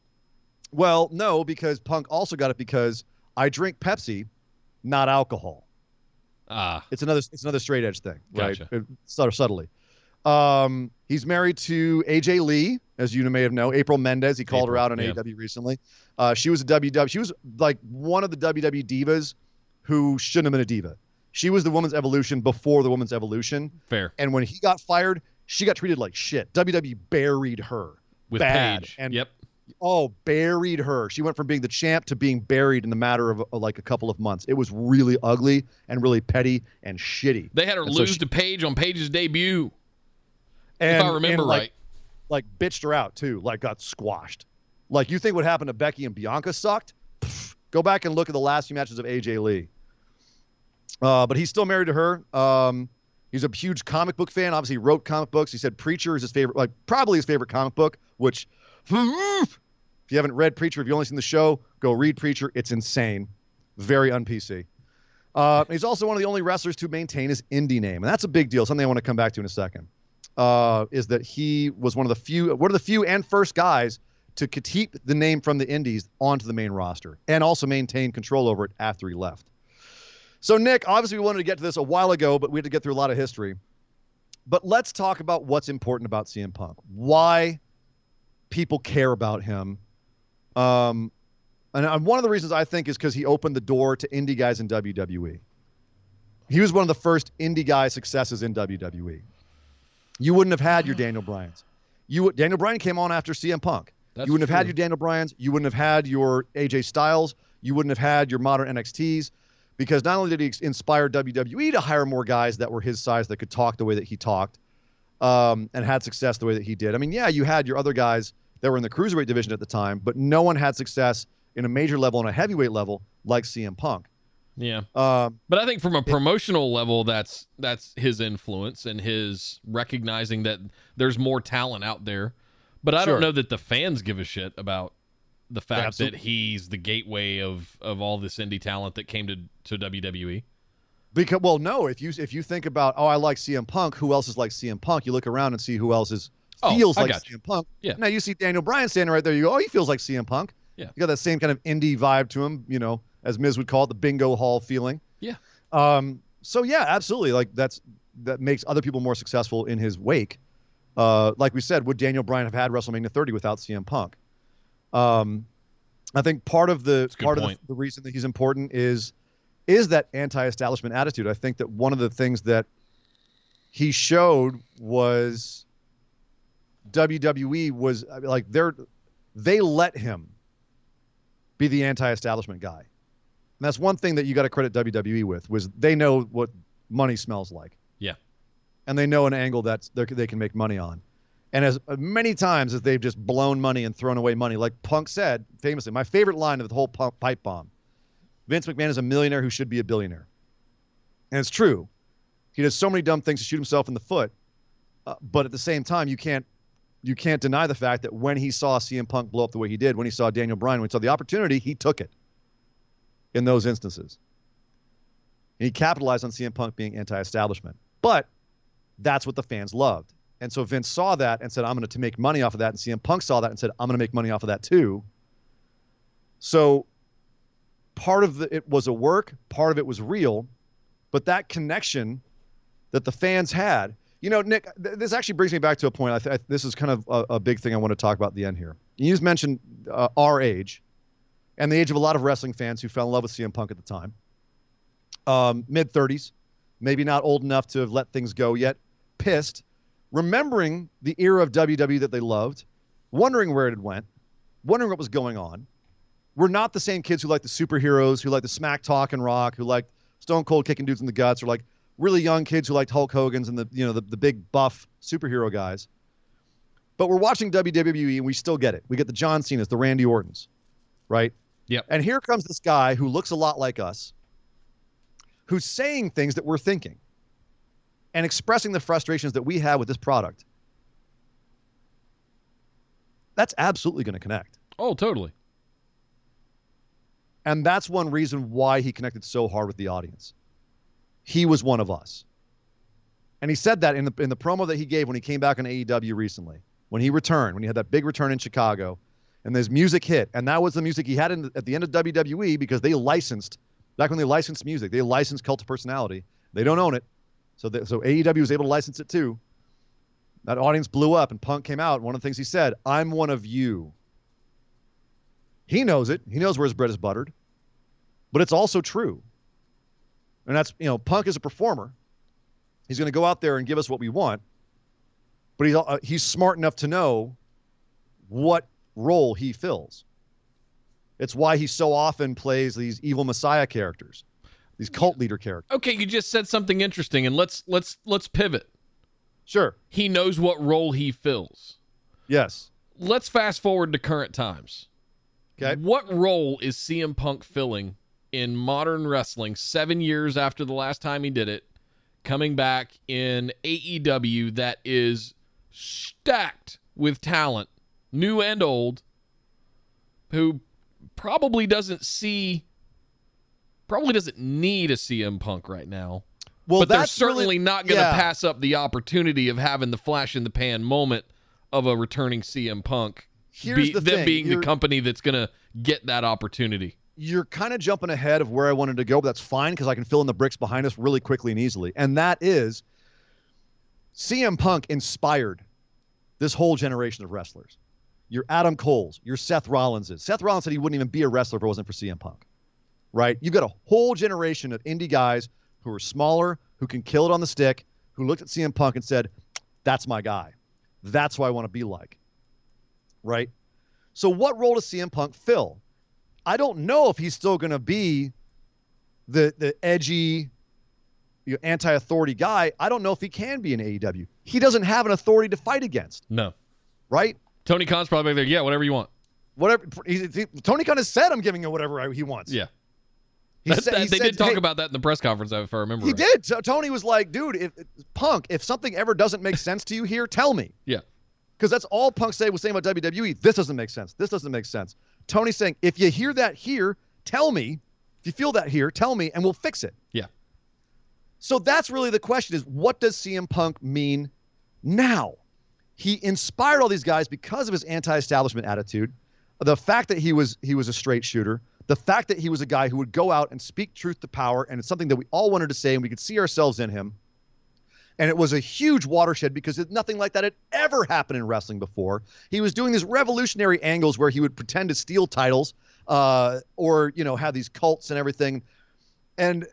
Well, no, because Punk also got it because I drink Pepsi, not alcohol. It's another straight edge thing, right? Gotcha. Sort of subtly. He's married to AJ Lee, as you may have known. April Mendez. He called her out on AEW recently. She was a WW. She was like one of the WWE divas who shouldn't have been a diva. She was the women's evolution before the women's evolution. Fair. And when he got fired, she got treated like shit. WWE buried her. With bad. Paige. And Yep. Oh, buried her. She went from being the champ to being buried in the matter of like a couple of months. It was really ugly and really petty and shitty. They had her And lose to Paige on Paige's debut. and, if I remember right. Like bitched her out too. Like got squashed. Like you think what happened to Becky and Bianca sucked? Pfft, go back and look at the last few matches of AJ Lee. But he's still married to her. He's a huge comic book fan. Obviously, he wrote comic books. He said Preacher is his favorite, like probably his favorite comic book. Which, if you haven't read Preacher, if you've only seen the show, go read Preacher. It's insane, very un-PC. He's also one of the only wrestlers to maintain his indie name, and that's a big deal. Something I want to come back to in a second. Is that he was one of the few and first guys to keep the name from the indies onto the main roster, and also maintain control over it after he left. So, Nick, obviously we wanted to get to this a while ago, but we had to get through a lot of history. But let's talk about what's important about CM Punk. Why people care about him. And one of the reasons I think is because he opened the door to indie guys in WWE. He was one of the first indie guy successes in WWE. You wouldn't have had your Daniel Bryans. Daniel Bryan came on after CM Punk. That's you wouldn't have true. had your Daniel Bryans. You wouldn't have had your AJ Styles. You wouldn't have had your modern NXTs. Because not only did he inspire WWE to hire more guys that were his size that could talk the way that he talked and had success the way that he did. I mean, yeah, you had your other guys that were in the cruiserweight division at the time, but no one had success in a major level and a heavyweight level like CM Punk. Yeah. But I think from a promotional level, that's his influence and his recognizing that there's more talent out there. But I Sure. don't know that the fans give a shit about the fact Absolutely. that he's the gateway of all this indie talent that came to WWE. Because, well, no, if you think about, I like CM Punk, who else is like CM Punk? You look around and see who else feels I like got you. CM Punk. Yeah. Now you see Daniel Bryan standing right there. You go, oh, he feels like CM Punk. Yeah. You got that same kind of indie vibe to him, as Miz would call it, the bingo hall feeling. Yeah. So yeah, absolutely. Like that makes other people more successful in his wake. Like we said, would Daniel Bryan have had WrestleMania 30 without CM Punk? I think part of the reason that he's important is that anti-establishment attitude. I think that one of the things that he showed was WWE was like they let him be the anti-establishment guy. And that's one thing that you got to credit WWE with, was they know what money smells like. Yeah. And they know an angle that they can make money on. And as many times as they've just blown money and thrown away money, like Punk said famously, my favorite line of the whole pipe bomb, Vince McMahon is a millionaire who should be a billionaire. And it's true. He does so many dumb things to shoot himself in the foot. But at the same time, you can't deny the fact that when he saw CM Punk blow up the way he did, when he saw Daniel Bryan, when he saw the opportunity, he took it in those instances. And he capitalized on CM Punk being anti-establishment. But that's what the fans loved. And so Vince saw that and said, I'm going to make money off of that. And CM Punk saw that and said, I'm going to make money off of that too. So part of it was a work, part of it was real, but that connection that the fans had, Nick, this actually brings me back to a point. This is kind of a big thing I want to talk about at the end here. You just mentioned our age and the age of a lot of wrestling fans who fell in love with CM Punk at the time. Mid-30s, maybe not old enough to have let things go yet, pissed, remembering the era of WWE that they loved, wondering where it had went, wondering what was going on, we're not the same kids who like the superheroes, who like the smack talk and rock, who like Stone Cold kicking dudes in the guts, or like really young kids who liked Hulk Hogan's and the big buff superhero guys. But we're watching WWE and we still get it. We get the John Cena's, the Randy Ortons, right? Yep. And here comes this guy who looks a lot like us, who's saying things that we're thinking and expressing the frustrations that we have with this product. That's absolutely going to connect. Oh, totally. And that's one reason why he connected so hard with the audience. He was one of us. And he said that in the promo that he gave when he came back on AEW recently, when he returned, when he had that big return in Chicago, and his music hit. And that was the music he had at the end of WWE, because they licensed, back when they licensed music, they licensed Cult of Personality. They don't own it. So AEW was able to license it too. That audience blew up and Punk came out. And one of the things he said, "I'm one of you." He knows it. He knows where his bread is buttered. But it's also true. And that's, Punk is a performer. He's going to go out there and give us what we want. But he's smart enough to know what role he fills. It's why he so often plays these evil messiah characters, these cult leader characters. Okay, you just said something interesting, and let's pivot. Sure. He knows what role he fills. Yes. Let's fast forward to current times. Okay. What role is CM Punk filling in modern wrestling 7 years after the last time he did it, coming back in AEW that is stacked with talent, new and old, who probably doesn't need a CM Punk right now. Well, but they're that's certainly really, not going to pass up the opportunity of having the flash in the pan moment of a returning CM Punk. Here's the thing. Being the company that's going to get that opportunity. You're kind of jumping ahead of where I wanted to go, but that's fine because I can fill in the bricks behind us really quickly and easily. And that is, CM Punk inspired this whole generation of wrestlers. Your Adam Coles, your Seth Rollinses. Seth Rollins said he wouldn't even be a wrestler if it wasn't for CM Punk, right? You've got a whole generation of indie guys who are smaller, who can kill it on the stick, who looked at CM Punk and said, "That's my guy. That's who I want to be like," right? So what role does CM Punk fill? I don't know if he's still going to be the edgy, anti-authority guy. I don't know if he can be in AEW. He doesn't have an authority to fight against. No. Right? Tony Khan's probably back there. Yeah, whatever you want. Whatever. Tony Khan has said, "I'm giving him whatever he wants." Yeah. They did talk about that in the press conference, if I remember. He right. did. So Tony was like, "Dude, if something ever doesn't make sense to you here, tell me." Yeah. Because that's all Punk was saying about WWE. This doesn't make sense. This doesn't make sense. Tony's saying, if you hear that here, tell me. If you feel that here, tell me, and we'll fix it. Yeah. So that's really the question: is what does CM Punk mean now? He inspired all these guys because of his anti-establishment attitude, the fact that he was a straight shooter, the fact that he was a guy who would go out and speak truth to power, and it's something that we all wanted to say, and we could see ourselves in him. And it was a huge watershed because nothing like that had ever happened in wrestling before. He was doing these revolutionary angles where he would pretend to steal titles, or have these cults and everything, and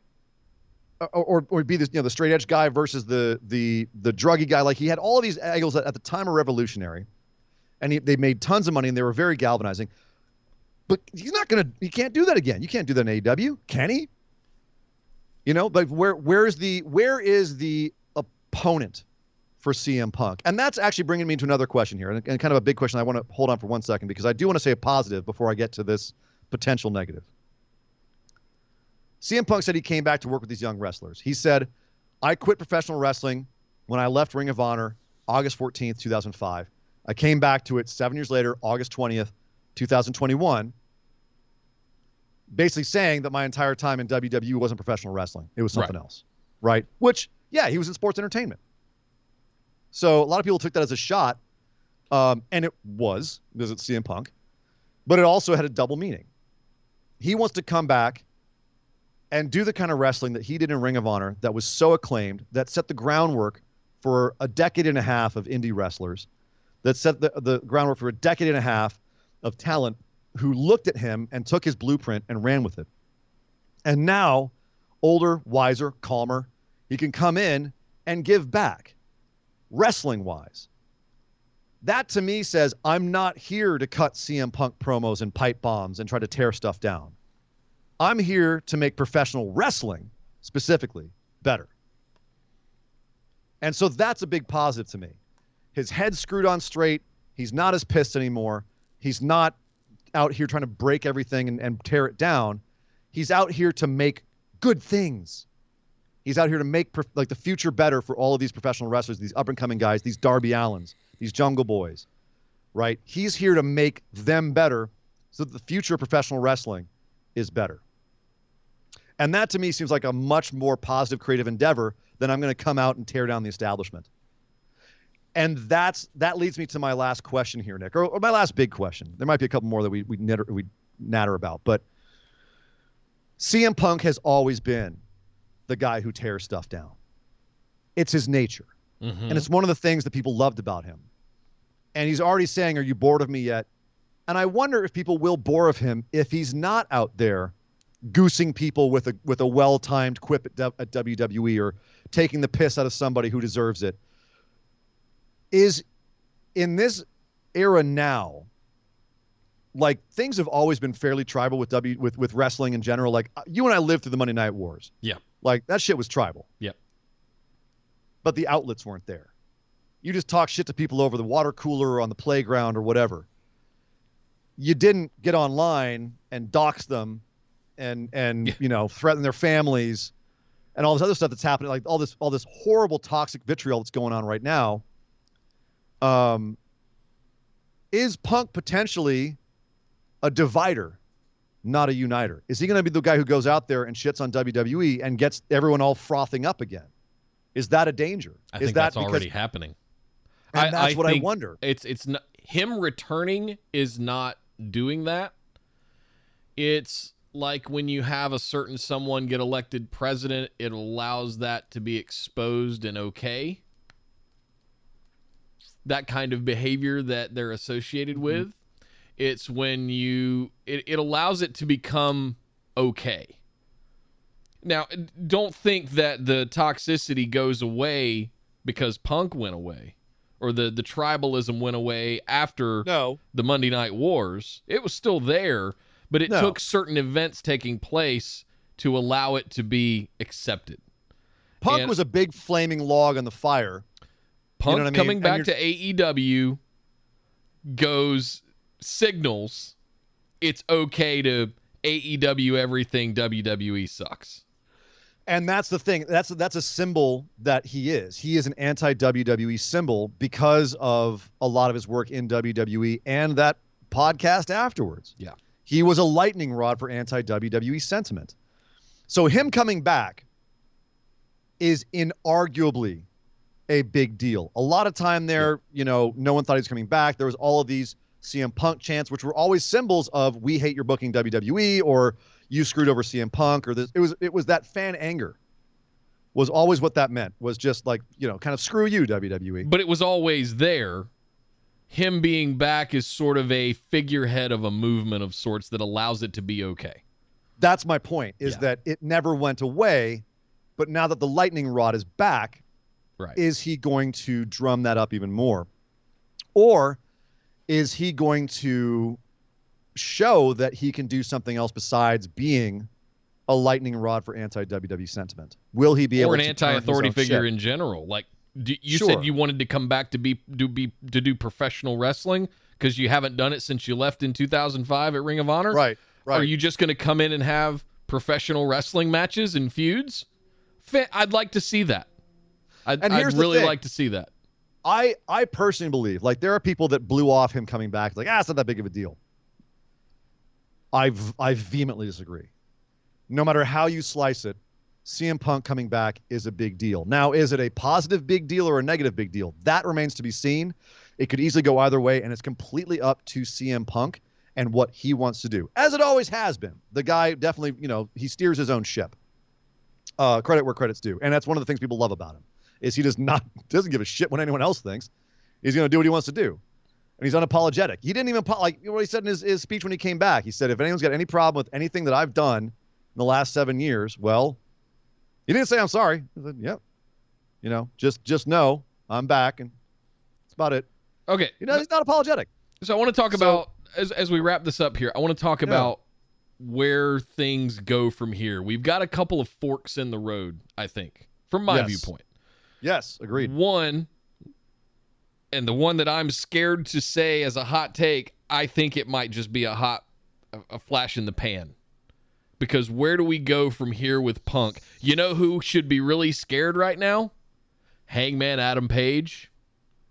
or be this the straight edge guy versus the druggy guy. Like, he had all of these angles that at the time are revolutionary, and they made tons of money and they were very galvanizing. But he can't do that again. You can't do that in AEW, can he? But where is the opponent for CM Punk? And that's actually bringing me to another question here, and kind of a big question. I want to hold on for 1 second because I do want to say a positive before I get to this potential negative. CM Punk said he came back to work with these young wrestlers. He said, "I quit professional wrestling when I left Ring of Honor August 14th, 2005. I came back to it 7 years later, August 20th, 2021, basically saying that my entire time in WWE wasn't professional wrestling. It was something else, right? Which, yeah, he was in sports entertainment. So a lot of people took that as a shot, and it was, because it's CM Punk, but it also had a double meaning. He wants to come back and do the kind of wrestling that he did in Ring of Honor that was so acclaimed, that set the groundwork for a decade and a half of indie wrestlers, that set the groundwork for a decade and a half of talent who looked at him and took his blueprint and ran with it. And now, older, wiser, calmer, he can come in and give back, wrestling-wise. That to me says I'm not here to cut CM Punk promos and pipe bombs and try to tear stuff down. I'm here to make professional wrestling specifically better. And so that's a big positive to me. His head's screwed on straight. He's not as pissed anymore. He's not out here trying to break everything and tear it down. He's out here to make good things. He's out here to make like the future better for all of these professional wrestlers, these up-and-coming guys, these Darby Allins, these Jungle Boys, right? He's here to make them better so that the future of professional wrestling is better. And that to me seems like a much more positive creative endeavor than I'm going to come out and tear down the establishment. And that leads me to my last question here, Nick, or my last big question. There might be a couple more that we natter about, but CM Punk has always been the guy who tears stuff down. It's his nature. Mm-hmm. And it's one of the things that people loved about him. And he's already saying, are you bored of me yet? And I wonder if people will bore of him if he's not out there goosing people with a well-timed quip at WWE or taking the piss out of somebody who deserves it. Is in this era now, like things have always been fairly tribal with wrestling in general. Like you and I lived through the Monday Night Wars. Yeah. Like that shit was tribal. Yep. But the outlets weren't there. You just talk shit to people over the water cooler or on the playground or whatever. You didn't get online and dox them and threaten their families and all this other stuff that's happening, like all this horrible toxic vitriol that's going on right now. Is Punk potentially a divider, not a uniter? Is he going to be the guy who goes out there and shits on WWE and gets everyone all frothing up again? Is that a danger? I think that's already happening. And that's what I wonder. It's not, him returning is not doing that. It's like when you have a certain someone get elected president, it allows that to be exposed and okay. That kind of behavior that they're associated with. It's when it allows it to become okay. Now, don't think that the toxicity goes away because Punk went away or the tribalism went away after the Monday Night Wars. It was still there, but it took certain events taking place to allow it to be accepted. Punk was a big flaming log on the fire. Punk, you know what I mean? coming back to AEW signals it's okay to AEW everything, WWE sucks. And that's the thing. That's a symbol that he is. He is an anti-WWE symbol because of a lot of his work in WWE and that podcast afterwards. Yeah. He was a lightning rod for anti-WWE sentiment. So him coming back is inarguably a big deal. A lot of time there, no one thought he was coming back. There was all of these CM Punk chants, which were always symbols of we hate your booking WWE or you screwed over CM Punk or this. It was that fan anger was always what that meant, was just like, kind of screw you, WWE. But it was always there. Him being back is sort of a figurehead of a movement of sorts that allows it to be okay. That's my point, is that it never went away, but now that the lightning rod is back, right, is he going to drum that up even more? Or is he going to show that he can do something else besides being a lightning rod for anti-WWE sentiment? Will he be able to an anti-authority figure in general? Like you said, you wanted to come back to do professional wrestling because you haven't done it since you left in 2005 at Ring of Honor. Right. Are you just going to come in and have professional wrestling matches and feuds? I'd like to see that. I'd really like to see that. I personally believe, like, there are people that blew off him coming back, like, it's not that big of a deal. I vehemently disagree. No matter how you slice it, CM Punk coming back is a big deal. Now, is it a positive big deal or a negative big deal? That remains to be seen. It could easily go either way, and it's completely up to CM Punk and what he wants to do, as it always has been. The guy definitely, he steers his own ship. Credit where credit's due. And that's one of the things people love about him, is he doesn't give a shit what anyone else thinks. He's going to do what he wants to do. And he's unapologetic. He didn't even, like what he said in his speech when he came back. He said, if anyone's got any problem with anything that I've done in the last 7 years, well, he didn't say I'm sorry. He said, yep. Just know I'm back, and that's about it. Okay. He's not apologetic. So I want to talk about, as we wrap this up here, I want to talk about where things go from here. We've got a couple of forks in the road, I think, from my viewpoint. Yes, agreed. One, and the one that I'm scared to say as a hot take, I think it might just be a flash in the pan. Because where do we go from here with Punk? You know who should be really scared right now? Hangman Adam Page.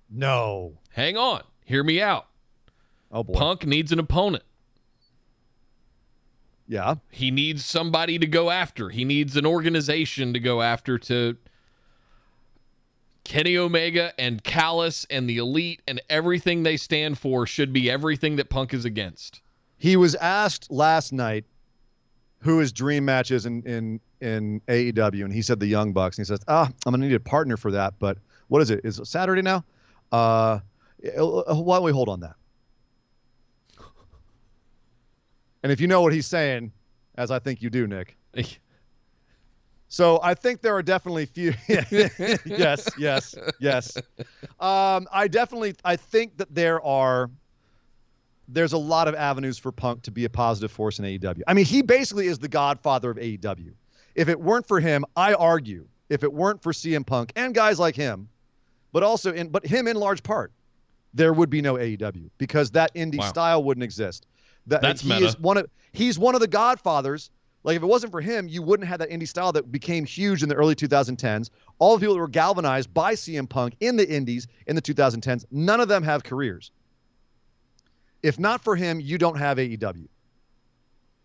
No. Hang on. Hear me out. Oh, boy. Punk needs an opponent. Yeah. He needs somebody to go after. He needs an organization to go after. To Kenny Omega and Callis and the Elite and everything they stand for should be everything that Punk is against. He was asked last night who his dream match is in AEW, and he said the Young Bucks. And he says, I'm going to need a partner for that, but what is it? Is it Saturday now? Why don't we hold on that? And if you know what he's saying, as I think you do, Nick. So I think there are definitely few. Yes. I think that there's a lot of avenues for Punk to be a positive force in AEW. I mean, he basically is the godfather of AEW. If it weren't for him, I argue, if it weren't for CM Punk and guys like him, but him in large part, there would be no AEW because that indie style wouldn't exist. That's meta. He's one of the godfathers. Like, if it wasn't for him, you wouldn't have that indie style that became huge in the early 2010s. All the people that were galvanized by CM Punk in the indies in the 2010s, none of them have careers. If not for him, you don't have AEW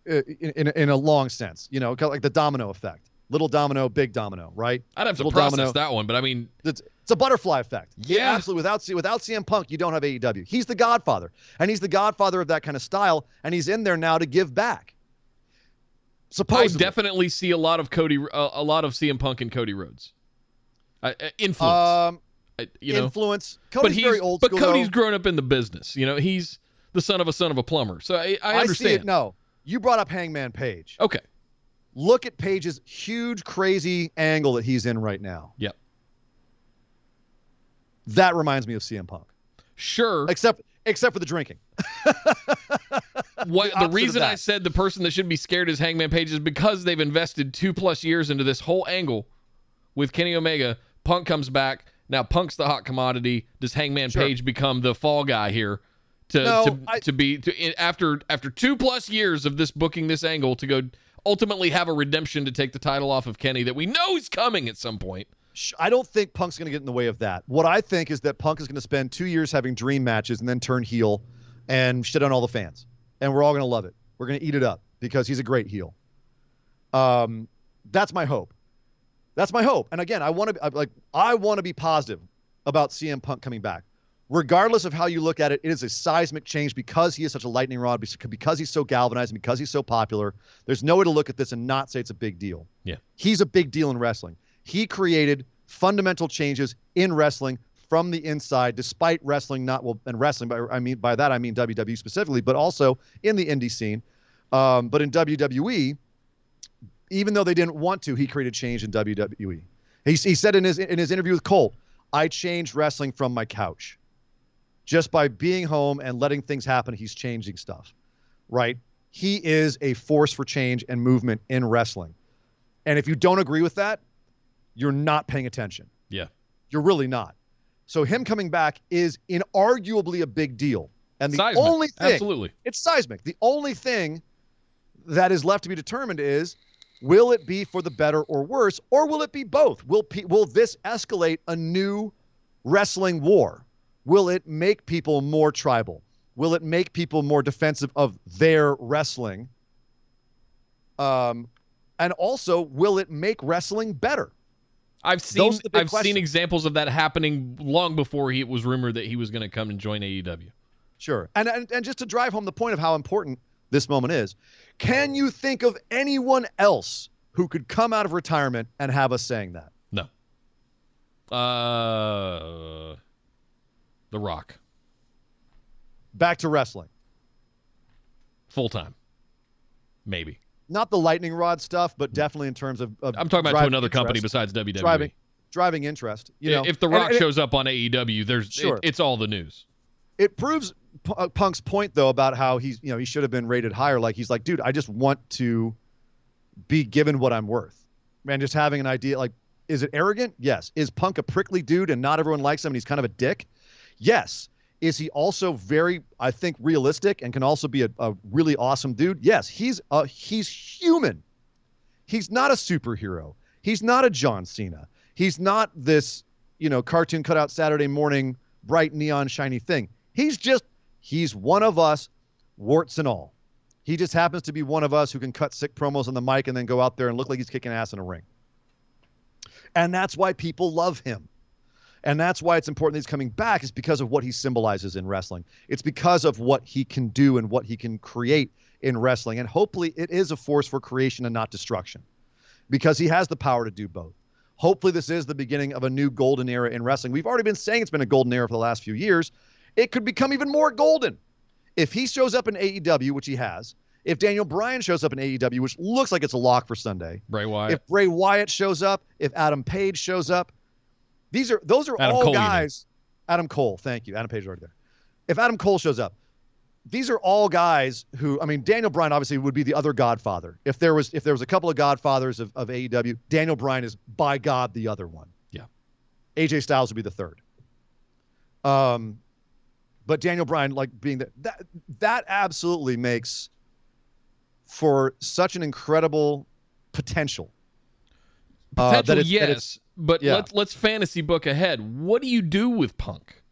in a long sense, like the domino effect. Little domino, big domino, right? I'd have to process that one, but I mean... It's a butterfly effect. Yeah. Absolutely. Without CM Punk, you don't have AEW. He's the godfather, and he's the godfather of that kind of style, and he's in there now to give back. Supposedly. I definitely see a lot of CM Punk and Cody Rhodes. Influence. Influence. Cody's very old school. But Cody's grown up in the business. He's the son of a plumber. So I understand. I see it. No. You brought up Hangman Page. Okay. Look at Page's huge, crazy angle that he's in right now. Yep. That reminds me of CM Punk. Sure. Except for the drinking. The reason I said the person that should be scared is Hangman Page is because they've invested 2+ years into this whole angle with Kenny Omega. Punk comes back. Now Punk's the hot commodity. Does Hangman Page become the fall guy here? After 2+ years of this booking this angle to go ultimately have a redemption to take the title off of Kenny that we know is coming at some point. I don't think Punk's going to get in the way of that. What I think is that Punk is going to spend 2 years having dream matches and then turn heel and shit on all the fans. And we're all going to love it. We're going to eat it up because he's a great heel. That's my hope. And again, I want to be positive about CM Punk coming back. Regardless of how you look at it, it is a seismic change because he is such a lightning rod, because he's so galvanized, and because he's so popular. There's no way to look at this and not say it's a big deal. Yeah. He's a big deal in wrestling. He created fundamental changes in wrestling from the inside, despite wrestling and wrestling, by that I mean WWE specifically, but also in the indie scene. But in WWE, even though they didn't want to, he created change in WWE. He said in his interview with Colt, I changed wrestling from my couch. Just by being home and letting things happen, he's changing stuff, right? He is a force for change and movement in wrestling. And if you don't agree with that, you're not paying attention. Yeah. You're really not. So him coming back is inarguably a big deal. And the only thing, absolutely, it's seismic. The only thing that is left to be determined is, will it be for the better or worse, or will it be both? Will this escalate a new wrestling war? Will it make people more tribal? Will it make people more defensive of their wrestling? And also, will it make wrestling better? I've seen examples of that happening long before it was rumored that he was going to come and join AEW. Sure. And just to drive home the point of how important this moment is, can you think of anyone else who could come out of retirement and have us saying that? No. The Rock. Back to wrestling. Full time. Maybe. Not the lightning rod stuff, but definitely in terms of I'm talking about to another company besides WWE. Driving interest. If The Rock shows up on AEW, it's all the news. it proves Punk's point though about how he should have been rated higher. Like he's like, dude, I just want to be given what I'm worth. Man, just having an idea, like, is it arrogant? Yes. Is Punk a prickly dude and not everyone likes him and he's kind of a dick? Yes. Is he also very, I think, realistic and can also be a really awesome dude? Yes. He's human. He's not a superhero. He's not a John Cena. He's not this, cartoon cutout Saturday morning, bright neon shiny thing. He's one of us, warts and all. He just happens to be one of us who can cut sick promos on the mic and then go out there and look like he's kicking ass in a ring. And that's why people love him. And that's why it's important that he's coming back, is because of what he symbolizes in wrestling. It's because of what he can do and what he can create in wrestling. And hopefully it is a force for creation and not destruction, because he has the power to do both. Hopefully this is the beginning of a new golden era in wrestling. We've already been saying it's been a golden era for the last few years. It could become even more golden. If he shows up in AEW, which he has, if Daniel Bryan shows up in AEW, which looks like it's a lock for Sunday, Bray Wyatt. If Bray Wyatt shows up, if Adam Page shows up, those are Adam all Cole, guys. Adam Cole, thank you. Adam Page is already there. If Adam Cole shows up, these are all guys who, Daniel Bryan obviously would be the other godfather. If there was a couple of godfathers of AEW, Daniel Bryan is by God the other one. Yeah. AJ Styles would be the third. But Daniel Bryan, like being that absolutely makes for such an incredible potential. Potential, yes. that it's, but yeah. Let's fantasy book ahead. What do you do with Punk?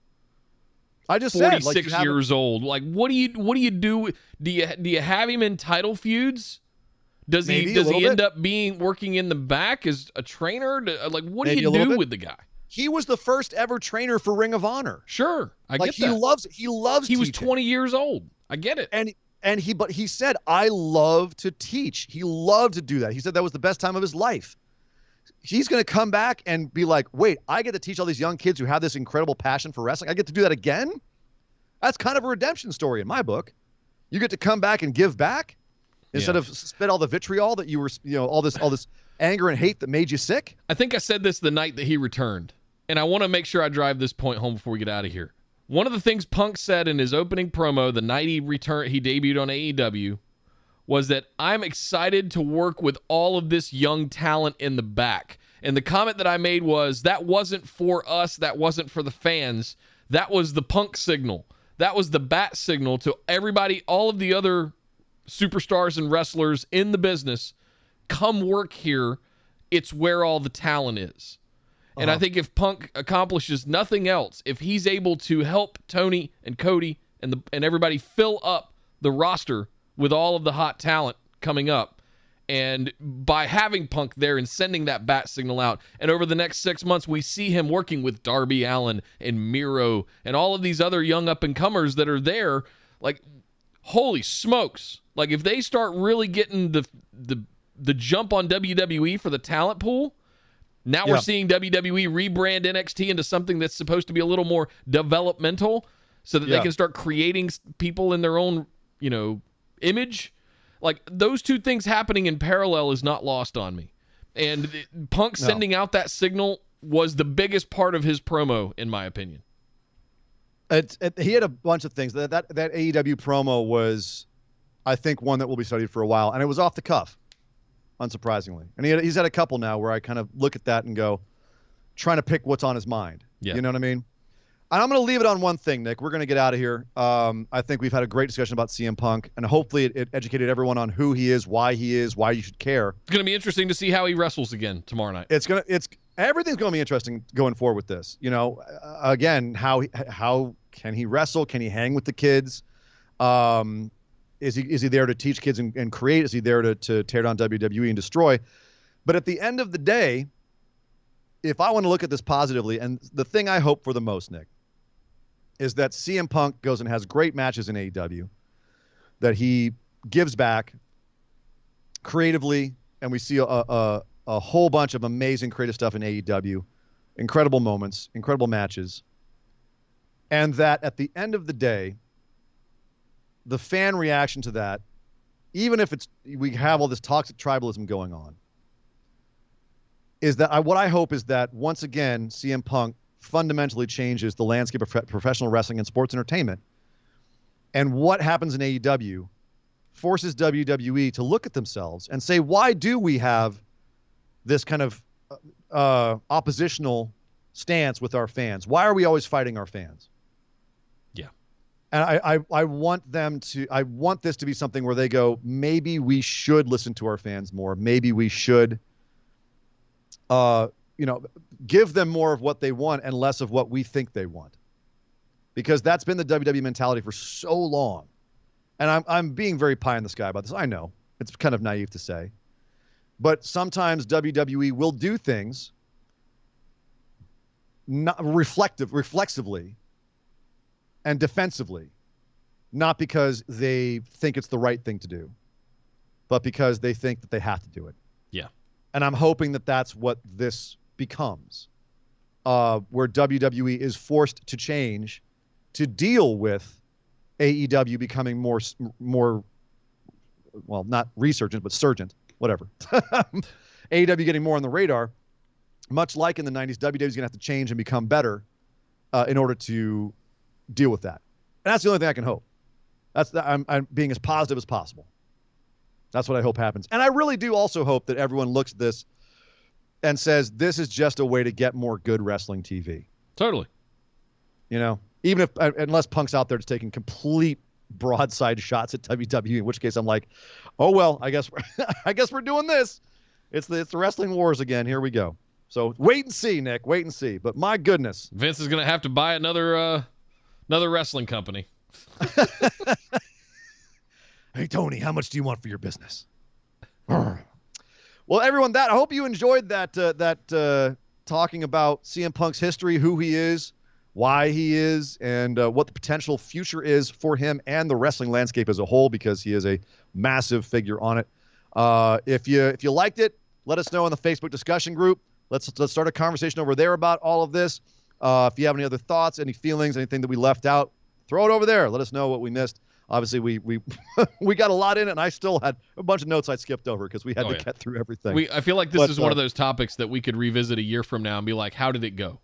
I just 46 said, like, years old. Like, what do you do? Do you have him in title feuds? Does he end up working in the back as a trainer? Like, what do you do with the guy? He was the first ever trainer for Ring of Honor. Sure, I get that. He loves. He was 20 years old. I get it. But he said, I love to teach. He loved to do that. He said that was the best time of his life. He's going to come back and be like, wait, I get to teach all these young kids who have this incredible passion for wrestling. I get to do that again? That's kind of a redemption story in my book. You get to come back and give back instead of spit all the vitriol that you were, all this anger and hate that made you sick. I think I said this the night that he returned, and I want to make sure I drive this point home before we get out of here. One of the things Punk said in his opening promo the night he debuted on AEW, was that I'm excited to work with all of this young talent in the back. And the comment that I made was, that wasn't for us, that wasn't for the fans, that was the Punk signal. That was the bat signal to everybody, all of the other superstars and wrestlers in the business. Come work here. It's where all the talent is. And I think if Punk accomplishes nothing else, if he's able to help Tony and Cody and everybody fill up the roster with all of the hot talent coming up, and by having Punk there and sending that bat signal out, and over the next 6 months we see him working with Darby Allin and Miro and all of these other young up-and-comers that are there, like, holy smokes. Like, if they start really getting the jump on WWE for the talent pool, now we're seeing WWE rebrand NXT into something that's supposed to be a little more developmental so that they can start creating people in their own, image. Like, those two things happening in parallel is not lost on me. And Punk sending out that signal was the biggest part of his promo, in my opinion. He had a bunch of things. That AEW promo was, I think, one that will be studied for a while, and it was off the cuff, unsurprisingly. And he's had a couple now where I kind of look at that and go, trying to pick what's on his mind. Yeah. You know what I mean? And I'm going to leave it on one thing, Nick. We're going to get out of here. I think we've had a great discussion about CM Punk, and hopefully it educated everyone on who he is, why you should care. It's going to be interesting to see how he wrestles again tomorrow night. Everything's going to be interesting going forward with this. Again, how can he wrestle? Can he hang with the kids? Is he there to teach kids and create? Is he there to tear down WWE and destroy? But at the end of the day, if I want to look at this positively, and the thing I hope for the most, Nick, is that CM Punk goes and has great matches in AEW, that he gives back creatively, and we see a whole bunch of amazing creative stuff in AEW, incredible moments, incredible matches, and that at the end of the day, the fan reaction to that, even if we have all this toxic tribalism going on, is that what I hope is that once again CM Punk fundamentally changes the landscape of professional wrestling and sports entertainment. And what happens in AEW forces WWE to look at themselves and say, why do we have this kind of oppositional stance with our fans? Why are we always fighting our fans? Yeah. And I want this to be something where they go, maybe we should listen to our fans more. Maybe we should, give them more of what they want and less of what we think they want. Because that's been the WWE mentality for so long. And I'm being very pie in the sky about this. I know it's kind of naive to say, but sometimes WWE will do things not reflexively and defensively, not because they think it's the right thing to do, but because they think that they have to do it. Yeah. And I'm hoping that that's what this becomes, where WWE is forced to change to deal with AEW becoming more, well, not resurgent, but surgent, whatever. AEW getting more on the radar, much like in the 90s, WWE is going to have to change and become better in order to deal with that. And that's the only thing I can hope. I'm being as positive as possible. That's what I hope happens. And I really do also hope that everyone looks at this and says, this is just a way to get more good wrestling TV. Totally. Even if, unless Punk's out there just taking complete broadside shots at WWE, in which case I'm like, oh, well, I guess we're doing this. It's the wrestling wars again. Here we go. So wait and see, Nick. Wait and see. But my goodness, Vince is going to have to buy another wrestling company. Hey, Tony, how much do you want for your business? Well, everyone, I hope you enjoyed that talking about CM Punk's history, who he is, why he is, and what the potential future is for him and the wrestling landscape as a whole, because he is a massive figure on it. If you liked it, let us know in the Facebook discussion group. Let's start a conversation over there about all of this. If you have any other thoughts, any feelings, anything that we left out, throw it over there. Let us know what we missed. Obviously, we got a lot in it, and I still had a bunch of notes I skipped over because we had to get through everything. I feel like this is one of those topics that we could revisit a year from now and be like, how did it go?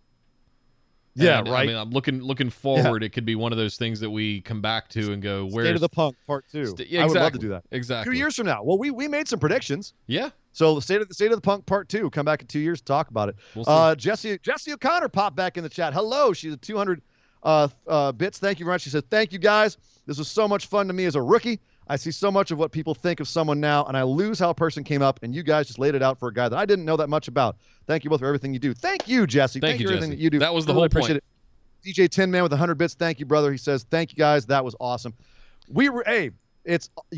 Yeah, and, right. I mean, I'm looking forward. Yeah. It could be one of those things that we come back to and go, where's State of the Punk Part 2. Exactly. I would love to do that. Exactly. 2 years from now. Well, we made some predictions. Yeah. So the State of the Punk Part 2. Come back in 2 years to talk about it. We'll see. Jesse O'Connor popped back in the chat. Hello. She's at 200 bits. Thank you very much. She said, thank you, guys. This was so much fun to me as a rookie. I see so much of what people think of someone now, and I lose how a person came up, and you guys just laid it out for a guy that I didn't know that much about. Thank you both for everything you do. Thank you, Jesse. Thank you, for everything that you do. That was the really whole appreciate point. It. DJ Tin Man with 100 bits. Thank you, brother. He says, thank you, guys. That was awesome. You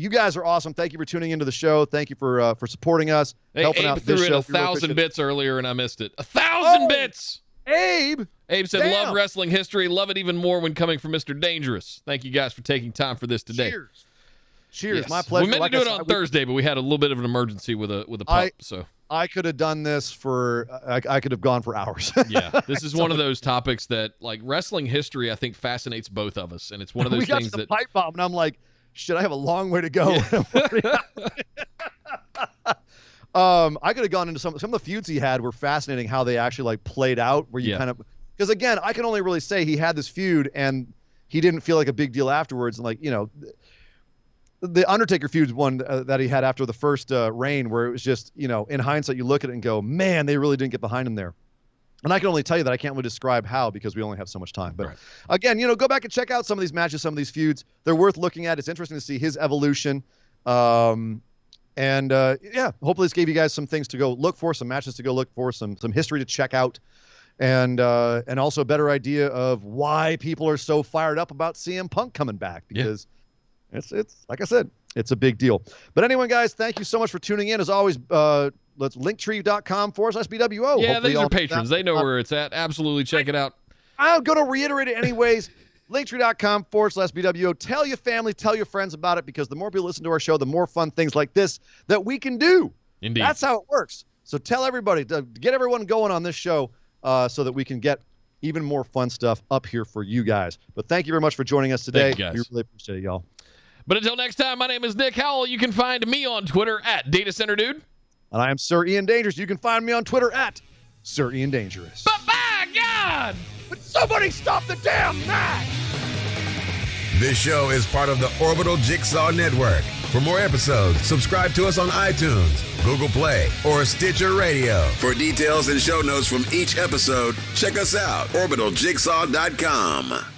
guys are awesome. Thank you for tuning into the show. Thank you for supporting us, helping out this show. Abe threw in 1,000 bits earlier, and I missed it. 1,000 bits! Abe said, damn. love wrestling history. Love it even more when coming from Mr. Dangerous. Thank you guys for taking time for this today. Cheers. Yes. My pleasure. We meant to do it on Thursday, but we had a little bit of an emergency with a pup. So I could have done this for I could have gone for hours. Yeah, this is one of those topics that, like, wrestling history, I think fascinates both of us, and it's one of those we got things to the that pipe bomb, and I'm like, shit, I have a long way to go. Yeah. I could have gone into some of the feuds he had were fascinating, how they actually like played out, where you kind of, because again, I can only really say he had this feud and he didn't feel like a big deal afterwards. And like, the Undertaker feud one that he had after the first reign, where it was just, in hindsight, you look at it and go, man, they really didn't get behind him there. And I can only tell you that I can't really describe how, because we only have so much time. But again, go back and check out some of these matches, some of these feuds. They're worth looking at. It's interesting to see his evolution. Hopefully this gave you guys some things to go look for, some matches to go look for, some history to check out, and also a better idea of why people are so fired up about CM Punk coming back, because it's like I said, it's a big deal. But anyway, guys, thank you so much for tuning in. As always, let's linktree.com/BWO. Yeah, Hopefully these are patrons. They know where it's at. Absolutely, check it out. I'm going to reiterate it anyways. Linktree.com/BWO. Tell your family, tell your friends about it, because the more people listen to our show, the more fun things like this that we can do. Indeed. That's how it works. So tell everybody, to get everyone going on this show so that we can get even more fun stuff up here for you guys. But thank you very much for joining us today. Thank you, guys. We really appreciate it, y'all. But until next time, my name is Nick Howell. You can find me on Twitter at DataCenterDude. And I am Sir Ian Dangerous. You can find me on Twitter at Sir Ian Dangerous. Bye-bye, God! But somebody stop the damn match! This show is part of the Orbital Jigsaw Network. For more episodes, subscribe to us on iTunes, Google Play, or Stitcher Radio. For details and show notes from each episode, check us out, orbitaljigsaw.com.